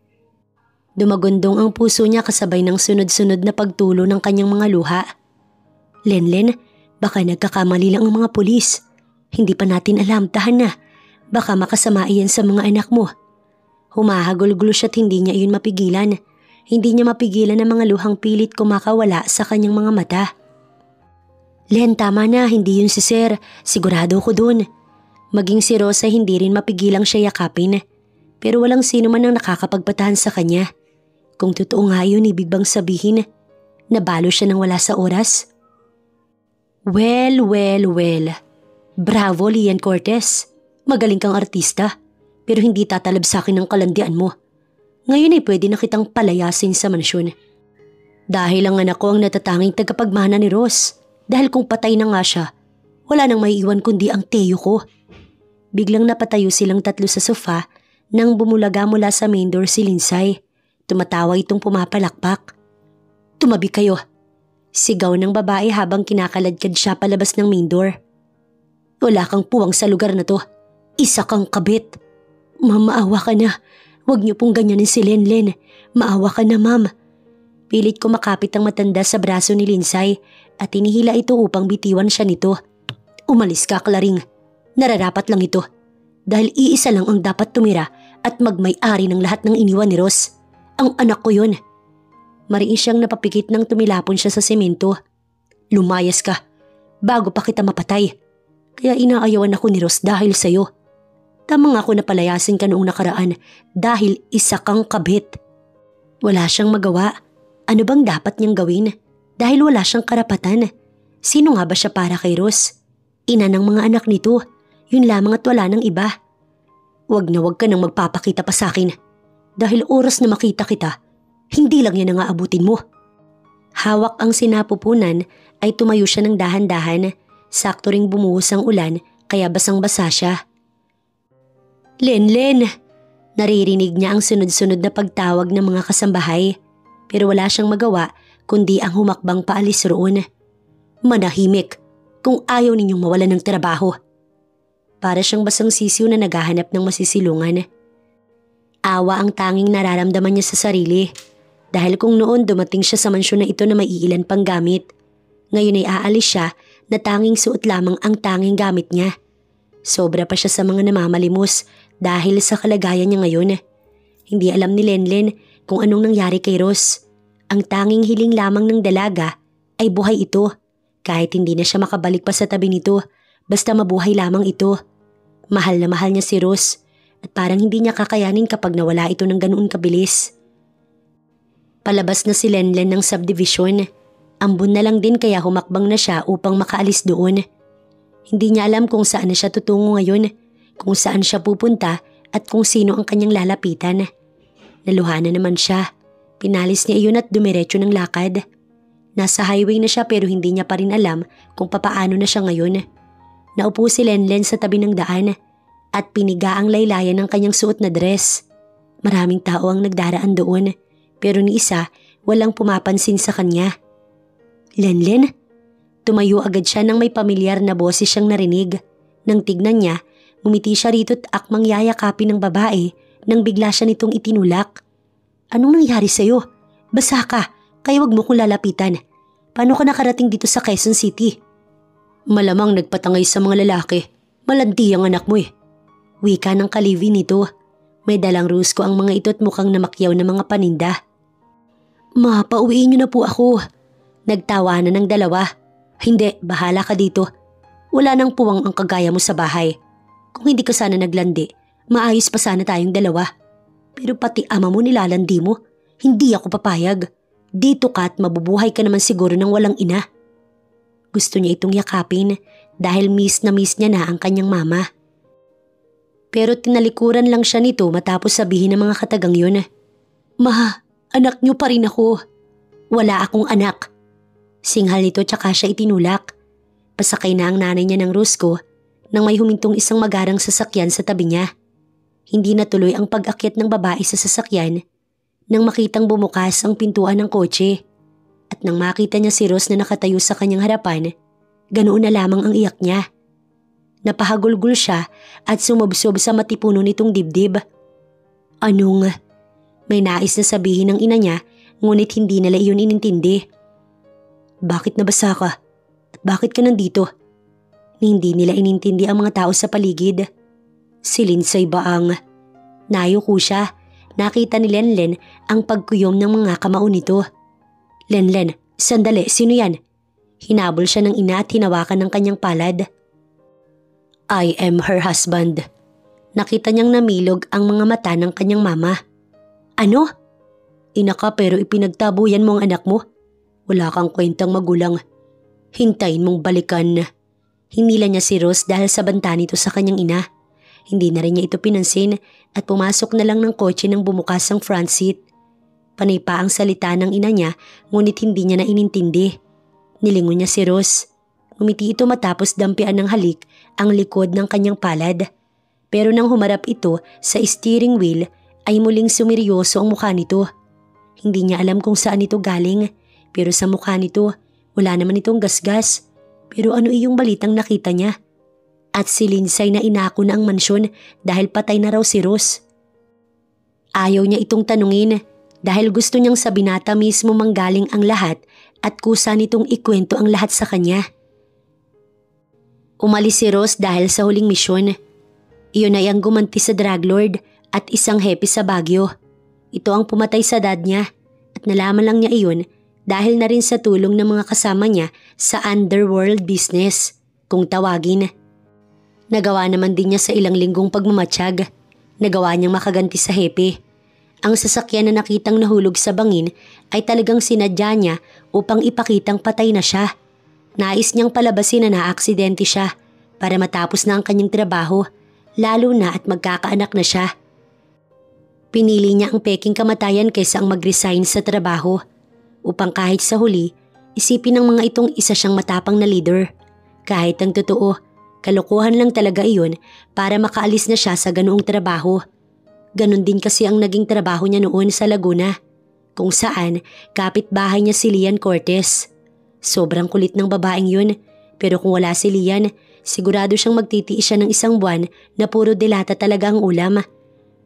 Dumagundong ang puso niya kasabay ng sunod-sunod na pagtulo ng kanyang mga luha. Lenlen, baka nagkakamali lang ang mga pulis. Hindi pa natin alam, tahan na. Baka makasama iyan sa mga anak mo. Humahagulgulo siya't hindi niya iyon mapigilan. Hindi niya mapigilan ang mga luhang pilit kumakawala sa kanyang mga mata. Len, tama na, hindi yun si Sir. Sigurado ko dun. Maging si Rosa hindi rin mapigilang siya yakapin. Pero walang sino man ang nakakapagpatahan sa kanya. Kung totoo nga yun, ibig bang sabihin, nabalo siya nang wala sa oras? Well. Bravo, Lian Cortez. Magaling kang artista, pero hindi tatalab sa akin ang kalandian mo. Ngayon ay pwede na kitang palayasin sa mansyon. Dahil ang anak ko ang natatanging tagapagmana ni Ross. Dahil kung patay na nga siya, wala nang maiiwan kundi ang Teo ko. Biglang napatayo silang tatlo sa sofa nang bumulaga mula sa main door si Linsay. Tumatawa itong pumapalakpak. Tumabi kayo. Sigaw ng babae habang kinakaladkad siya palabas ng main door. Wala kang puwang sa lugar na to. Isa kang kabit. Ma'am, maawa ka na. Huwag niyo pong ganyanin si Lenlen. Maawa ka na, ma'am. Pilit ko makapit ang matanda sa braso ni Linsay at hinihila ito upang bitiwan siya nito. Umalis ka, Claring. Nararapat lang ito. Dahil iisa lang ang dapat tumira at magmay-ari ng lahat ng iniwan ni Ross. Ang anak ko yun. Mariin siyang napapikit nang tumilapon siya sa semento. Lumayas ka, bago pa kita mapatay. Kaya inaayawan ako ni Ross dahil sa'yo. Tamang ako na palayasin ka noong nakaraan dahil isa kang kabit. Wala siyang magawa. Ano bang dapat niyang gawin? Dahil wala siyang karapatan. Sino nga ba siya para kay Ross? Ina ng mga anak nito. Yun lamang at wala ng iba. Wag na wag ka nang magpapakita pa sa akin. Dahil oras na makita kita, hindi lang yan ang aabutin mo. Hawak ang sinapupunan ay tumayo siya ng dahan-dahan. Sakto ring bumuhos ang ulan kaya basang-basa siya. Lenlen! Naririnig niya ang sunod-sunod na pagtawag ng mga kasambahay. Pero wala siyang magawa kundi ang humakbang paalis roon. Manahimik kung ayaw ninyong mawalan ng trabaho. Para siyang basang sisiw na naghahanap ng masisilungan. Awa ang tanging nararamdaman niya sa sarili. Dahil kung noon dumating siya sa mansyon na ito na may iilan pang gamit, ngayon ay aalis siya na tanging suot lamang ang tanging gamit niya. Sobra pa siya sa mga namamalimos dahil sa kalagayan niya ngayon. Hindi alam ni Lenlen kung anong nangyari kay Ross. Ang tanging hiling lamang ng dalaga ay buhay ito. Kahit hindi na siya makabalik pa sa tabi nito, basta mabuhay lamang ito. Mahal na mahal niya si Ross at parang hindi niya kakayanin kapag nawala ito ng ganoon kabilis. Palabas na si Lenlen ng subdivision. Ambon na lang din kaya humakbang na siya upang makaalis doon. Hindi niya alam kung saan na siya tutungo ngayon, kung saan siya pupunta at kung sino ang kanyang lalapitan. Naluha na naman siya. Pinalis niya iyon at dumiretso ng lakad. Nasa highway na siya pero hindi niya pa rin alam kung papaano na siya ngayon. Naupo si Lenlen sa tabi ng daan at piniga ang laylayan ng kanyang suot na dress. Maraming tao ang nagdaraan doon. Pero ni isa, walang pumapansin sa kanya. Lenlen? Tumayo agad siya nang may pamilyar na boses siyang narinig. Nang tignan niya, umiti siya rito't akmang yayakapin ng babae nang bigla siya nitong itinulak. Anong nangyari sa'yo? Basa ka, kaya wag mo kong lalapitan. Paano ka nakarating dito sa Quezon City? Malamang nagpatangay sa mga lalaki. Malandi ang anak mo eh. Wika ng kalivi nito. May dalang rusko ang mga ito at mukhang namakyaw na mga paninda. Ma, pauwiin niyo na po ako. Nagtawanan ng dalawa. Hindi, bahala ka dito. Wala nang puwang ang kagaya mo sa bahay. Kung hindi ka sana naglandi, maayos pa sana tayong dalawa. Pero pati ama mo nilalandi mo. Hindi ako papayag. Dito ka at mabubuhay ka naman siguro ng walang ina. Gusto niya itong yakapin dahil miss na miss niya na ang kanyang mama. Pero tinalikuran lang siya nito matapos sabihin ng mga katagang yun. Ma, anak niyo pa rin ako. Wala akong anak. Singhal nito tsaka siya itinulak. Pasakay na ang nanay niya ng Rusko nang may humintong isang magarang sasakyan sa tabi niya. Hindi natuloy ang pag-akyat ng babae sa sasakyan nang makitang bumukas ang pintuan ng kotse. At nang makita niya si Ross na nakatayo sa kanyang harapan, ganoon na lamang ang iyak niya. Napahagulgul siya at sumubsob sa matipuno nitong dibdib. Anong? May nais na sabihin ng ina niya ngunit hindi nila iyon inintindi. Bakit nabasa ka? At bakit ka nandito? Hindi nila inintindi ang mga tao sa paligid. Si Linsay ba ang? Nayuko siya. Nakita ni Lenlen ang pagkuyom ng mga kamao nito. Lenlen, sandali, sino yan? Hinabol siya ng ina at hinawakan ng kanyang palad. I am her husband. Nakita niyang namilog ang mga mata ng kanyang mama. Ano? Ina ka pero ipinagtabuyan mo ang anak mo? Wala kang kwentang magulang. Hintayin mong balikan. Hinila niya si Ross dahil sa banta nito sa kanyang ina. Hindi na rin niya ito pinansin at pumasok na lang ng kotse nang bumukas ang front seat. Panay pa ang salita ng ina niya ngunit hindi niya na inintindi. Nilingon niya si Ross. Umiti ito matapos dampian ng halik ang likod ng kanyang palad. Pero nang humarap ito sa steering wheel ay muling sumiryoso ang mukha nito. Hindi niya alam kung saan ito galing pero sa mukha nito wala naman itong gasgas. Pero ano iyong balitang nakita niya? At si Lindsay na inako na ang mansyon dahil patay na raw si Ross. Ayaw niya itong tanungin dahil gusto niyang sa binata mismo manggaling ang lahat at kusa nitong ikwento ang lahat sa kanya. Umalis si Ross dahil sa huling misyon. Iyon ay ang gumanti sa drug lord at isang hepe sa Baguio. Ito ang pumatay sa dad niya at nalaman lang niya iyon dahil na rin sa tulong ng mga kasama niya sa underworld business, kung tawagin. Nagawa naman din niya sa ilang linggong pagmamatsyag. Nagawa niyang makaganti sa hepe. Ang sasakyan na nakitang nahulog sa bangin ay talagang sinadya niya upang ipakitang patay na siya. Nais niyang palabasin na naaksidente siya para matapos na ang kanyang trabaho, lalo na at magkakaanak na siya. Pinili niya ang peking kamatayan kaysa ang mag-resign sa trabaho upang kahit sa huli, isipin ng mga itong isa siyang matapang na leader. Kahit ang totoo, kalokohan lang talaga iyon para makaalis na siya sa ganoong trabaho. Ganon din kasi ang naging trabaho niya noon sa Laguna, kung saan kapitbahay niya si Lian Cortez. Sobrang kulit ng babaeng yun, pero kung wala si Lian, sigurado siyang magtitiis siya ng isang buwan na puro delata talaga ang ulam.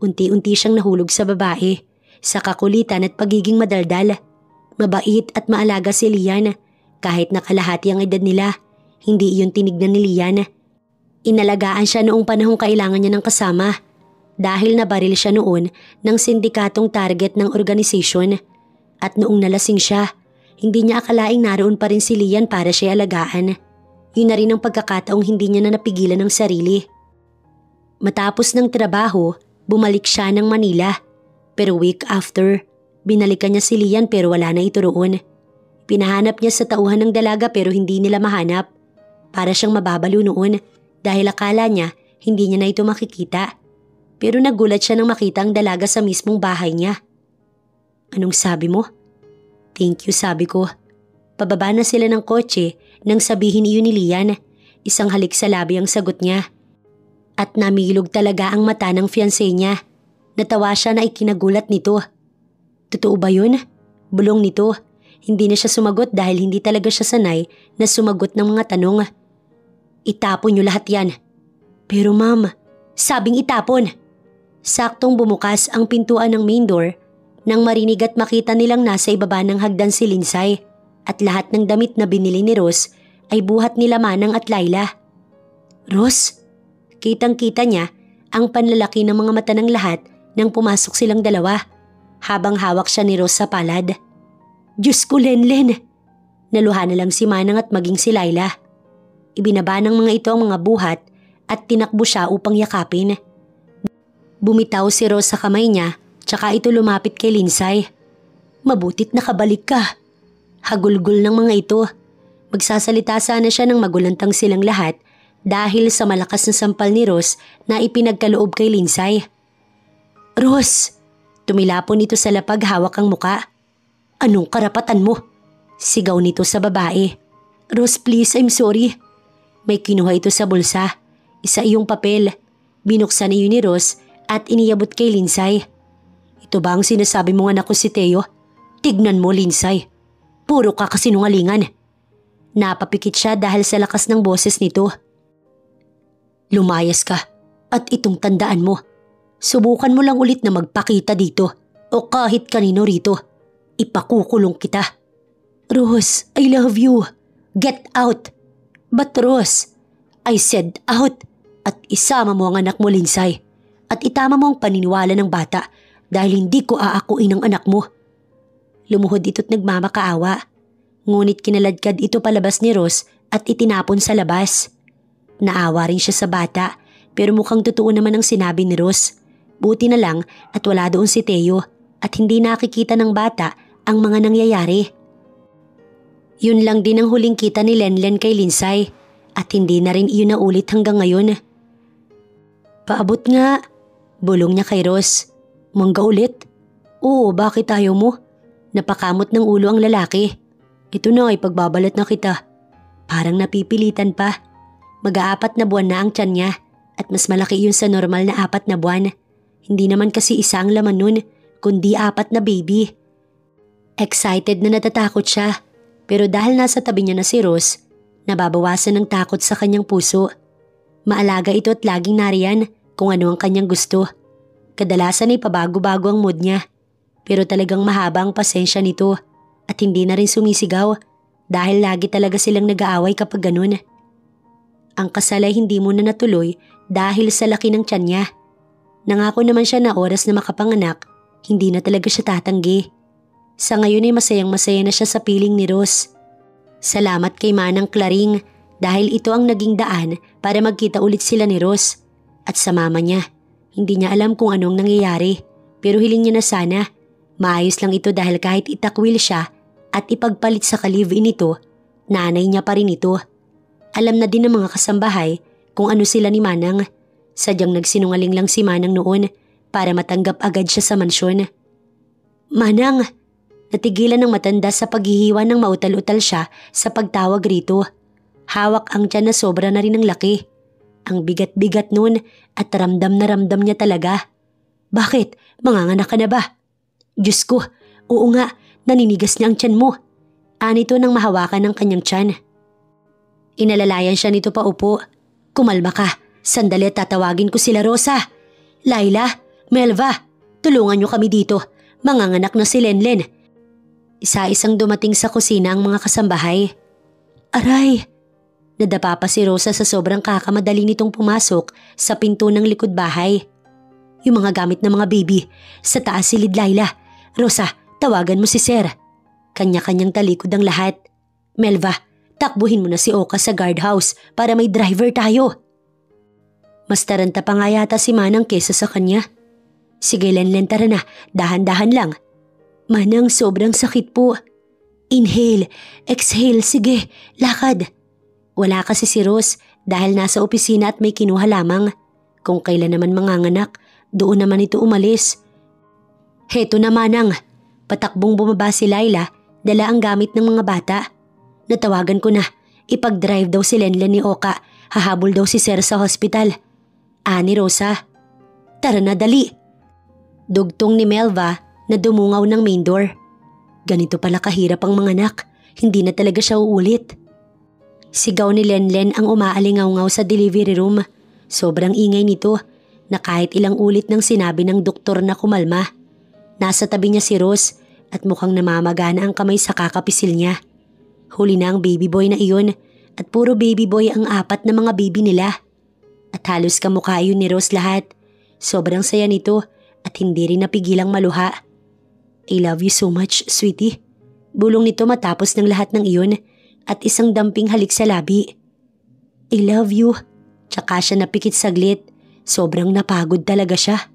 Unti-unti siyang nahulog sa babae, sa kakulitan at pagiging madaldal. Mabait at maalaga si Lian, kahit nakalahati ang edad nila, hindi iyon tinignan ni Lian. Inalagaan siya noong panahong kailangan niya ng kasama dahil nabaril siya noon ng sindikatong target ng organisasyon at noong nalasing siya, hindi niya akalaing naroon pa rin si Lian para siya alagaan. Yun na rin ang pagkakataong hindi niya na napigilan ng sarili. Matapos ng trabaho, bumalik siya ng Manila. Pero week after, binalikan niya si Lian pero wala na ito roon. Pinahanap niya sa tauhan ng dalaga pero hindi nila mahanap. Para siyang mababalo noon dahil akala niya hindi niya na ito makikita. Pero nagulat siya nang makita ang dalaga sa mismong bahay niya. Anong sabi mo? Thank you, sabi ko. Pababa na sila ng kotse nang sabihin iyon ni Lian. Isang halik sa labi ang sagot niya. At namilog talaga ang mata ng fiancé niya. Natawa siya na ikinagulat nito. Totoo ba yun? Bulong nito. Hindi na siya sumagot dahil hindi talaga siya sanay na sumagot ng mga tanong. Itapon niyo lahat yan. Pero ma'am, sabing itapon. Saktong bumukas ang pintuan ng main door nang marinig at makita nilang nasa ibaba ng hagdan si Lindsay at lahat ng damit na binili ni Ross ay buhat nila Manang at Laila. Ross? Kitang-kita niya ang panlalaki ng mga mata ng lahat nang pumasok silang dalawa habang hawak siya ni Ross sa palad. Diyos ko, Lenlen! Naluha na lang si Manang at maging si Laila. Ibinaba ng mga ito ang mga buhat at tinakbo siya upang yakapin. Bumitaw si Ross sa kamay niya tsaka ito lumapit kay Lindsay. Mabutit nakabalik ka. Hagulgol ng mga ito. Magsasalita sana siya ng magulantang silang lahat dahil sa malakas na sampal ni Ross na ipinagkaloob kay Lindsay. Ross! Tumilapon nito sa lapag hawak ang muka. Anong karapatan mo? Sigaw nito sa babae. Ross, please, I'm sorry. May kinuha ito sa bulsa. Isa iyong papel. Binuksan niyo ni Ross at iniyabot kay Lindsay. Ito ba ang sinasabi mong anak ko si Teo? Tignan mo, Lindsay. Puro ka kasinungalingan. Napapikit siya dahil sa lakas ng boses nito. Lumayas ka at itong tandaan mo. Subukan mo lang ulit na magpakita dito o kahit kanino rito. Ipakukulong kita. Ross, I love you. Get out. But Ross, I said out. At isama mo ang anak mo, Lindsay. At itama mo ang paniniwala ng bata dahil hindi ko aakuin ang anak mo. Lumuhod ito't nagmamakaawa. Ngunit kinaladkad ito palabas ni Ross at itinapon sa labas. Naawa rin siya sa bata pero mukhang totoo naman ang sinabi ni Ross. Buti na lang at wala doon si Teo at hindi nakikita ng bata ang mga nangyayari. Yun lang din ang huling kita ni Lenlen kay Lindsay at hindi na rin iyon naulit hanggang ngayon. Paabot nga. Bulong niya kay Ross. Mangga ulit? Oo, bakit ayaw mo? Napakamot ng ulo ang lalaki. Ito na ay pagbabalat na kita. Parang napipilitan pa. Mag-aapat na buwan na ang tiyan niya at mas malaki yun sa normal na 4 na buwan. Hindi naman kasi isa ang laman nun, kundi 4 na baby. Excited na natatakot siya, pero dahil nasa tabi niya na si Ross, nababawasan ng takot sa kanyang puso. Maalaga ito at laging nariyan kung ano ang kanyang gusto. Kadalasan ay pabago-bago ang mood niya, pero talagang mahaba ang pasensya nito at hindi na rin sumisigaw dahil lagi talaga silang nag-aaway kapag ganun. Ang kasal ay hindi muna natuloy dahil sa laki ng tiyan niya. Nangako naman siya na oras na makapanganak, hindi na talaga siya tatanggi. Sa ngayon ay masayang-masaya na siya sa piling ni Ross. Salamat kay Manang Claring dahil ito ang naging daan para magkita ulit sila ni Ross. At sa mama niya, hindi niya alam kung anong nangyayari pero hiling niya na sana. Maayos lang ito dahil kahit itakwil siya at ipagpalit sa ka-live-in ito, nanay niya pa rin ito. Alam na din ng mga kasambahay kung ano sila ni Manang. Sadyang nagsinungaling lang si Manang noon para matanggap agad siya sa mansyon. Manang! Natigilan ng matanda sa paghihiwa ng mautal-utal siya sa pagtawag rito. Hawak ang tiyan na sobra na rin ang laki. Ang bigat-bigat nun at ramdam na ramdam niya talaga. Bakit? Manganganak ka na ba? Diyos ko, oo nga, naninigas niya ang tiyan mo. Anito nang mahawakan ng kanyang tiyan. Inalalayan siya nito pa upo. Kumalma ka, sandali at tatawagin ko sila Rosa. Laila, Melva, tulungan niyo kami dito. Manganganak na si Lenlen. Isa-isang dumating sa kusina ang mga kasambahay. Aray! Nadapa pa si Rosa sa sobrang kakamadali nitong pumasok sa pinto ng likod bahay. Yung mga gamit ng mga baby, sa taas silid Laila. Rosa, tawagan mo si Sir. Kanya-kanyang talikod ang lahat. Melva, takbuhin mo na si Oka sa guardhouse para may driver tayo. Mas taranta pa nga yata si Manang kesa sa kanya. Sige Lenlen, tara na, dahan-dahan lang. Manang, sobrang sakit po. Inhale, exhale, sige, lakad. Wala kasi si Ross dahil nasa opisina at may kinuha lamang. Kung kailan naman manganganak, doon naman ito umalis. Heto na Manang, patakbong bumaba si Laila, dala ang gamit ng mga bata. Natawagan ko na, ipag-drive daw si Lenlen ni Oka, hahabol daw si Sir sa hospital. Ani Rosa. Tara na dali. Dugtong ni Melva na dumungaw ng main door. Ganito pala kahirap ang manganak, hindi na talaga siya uulit. Sigaw ni Lenlen ang umaalingaw-ngaw sa delivery room. Sobrang ingay nito na kahit ilang ulit nang sinabi ng doktor na kumalma. Nasa tabi niya si Ross at mukhang namamagana ang kamay sa kakapisil niya. Huli na ang baby boy na iyon at puro baby boy ang 4 na mga baby nila. At halos kamukha yun ni Ross lahat. Sobrang saya nito at hindi rin napigilang maluha. I love you so much, sweetie. Bulong nito matapos ng lahat ng iyon at isang damping halik sa labi. I love you. Tsaka siya napikit saglit. Sobrang napagod talaga siya.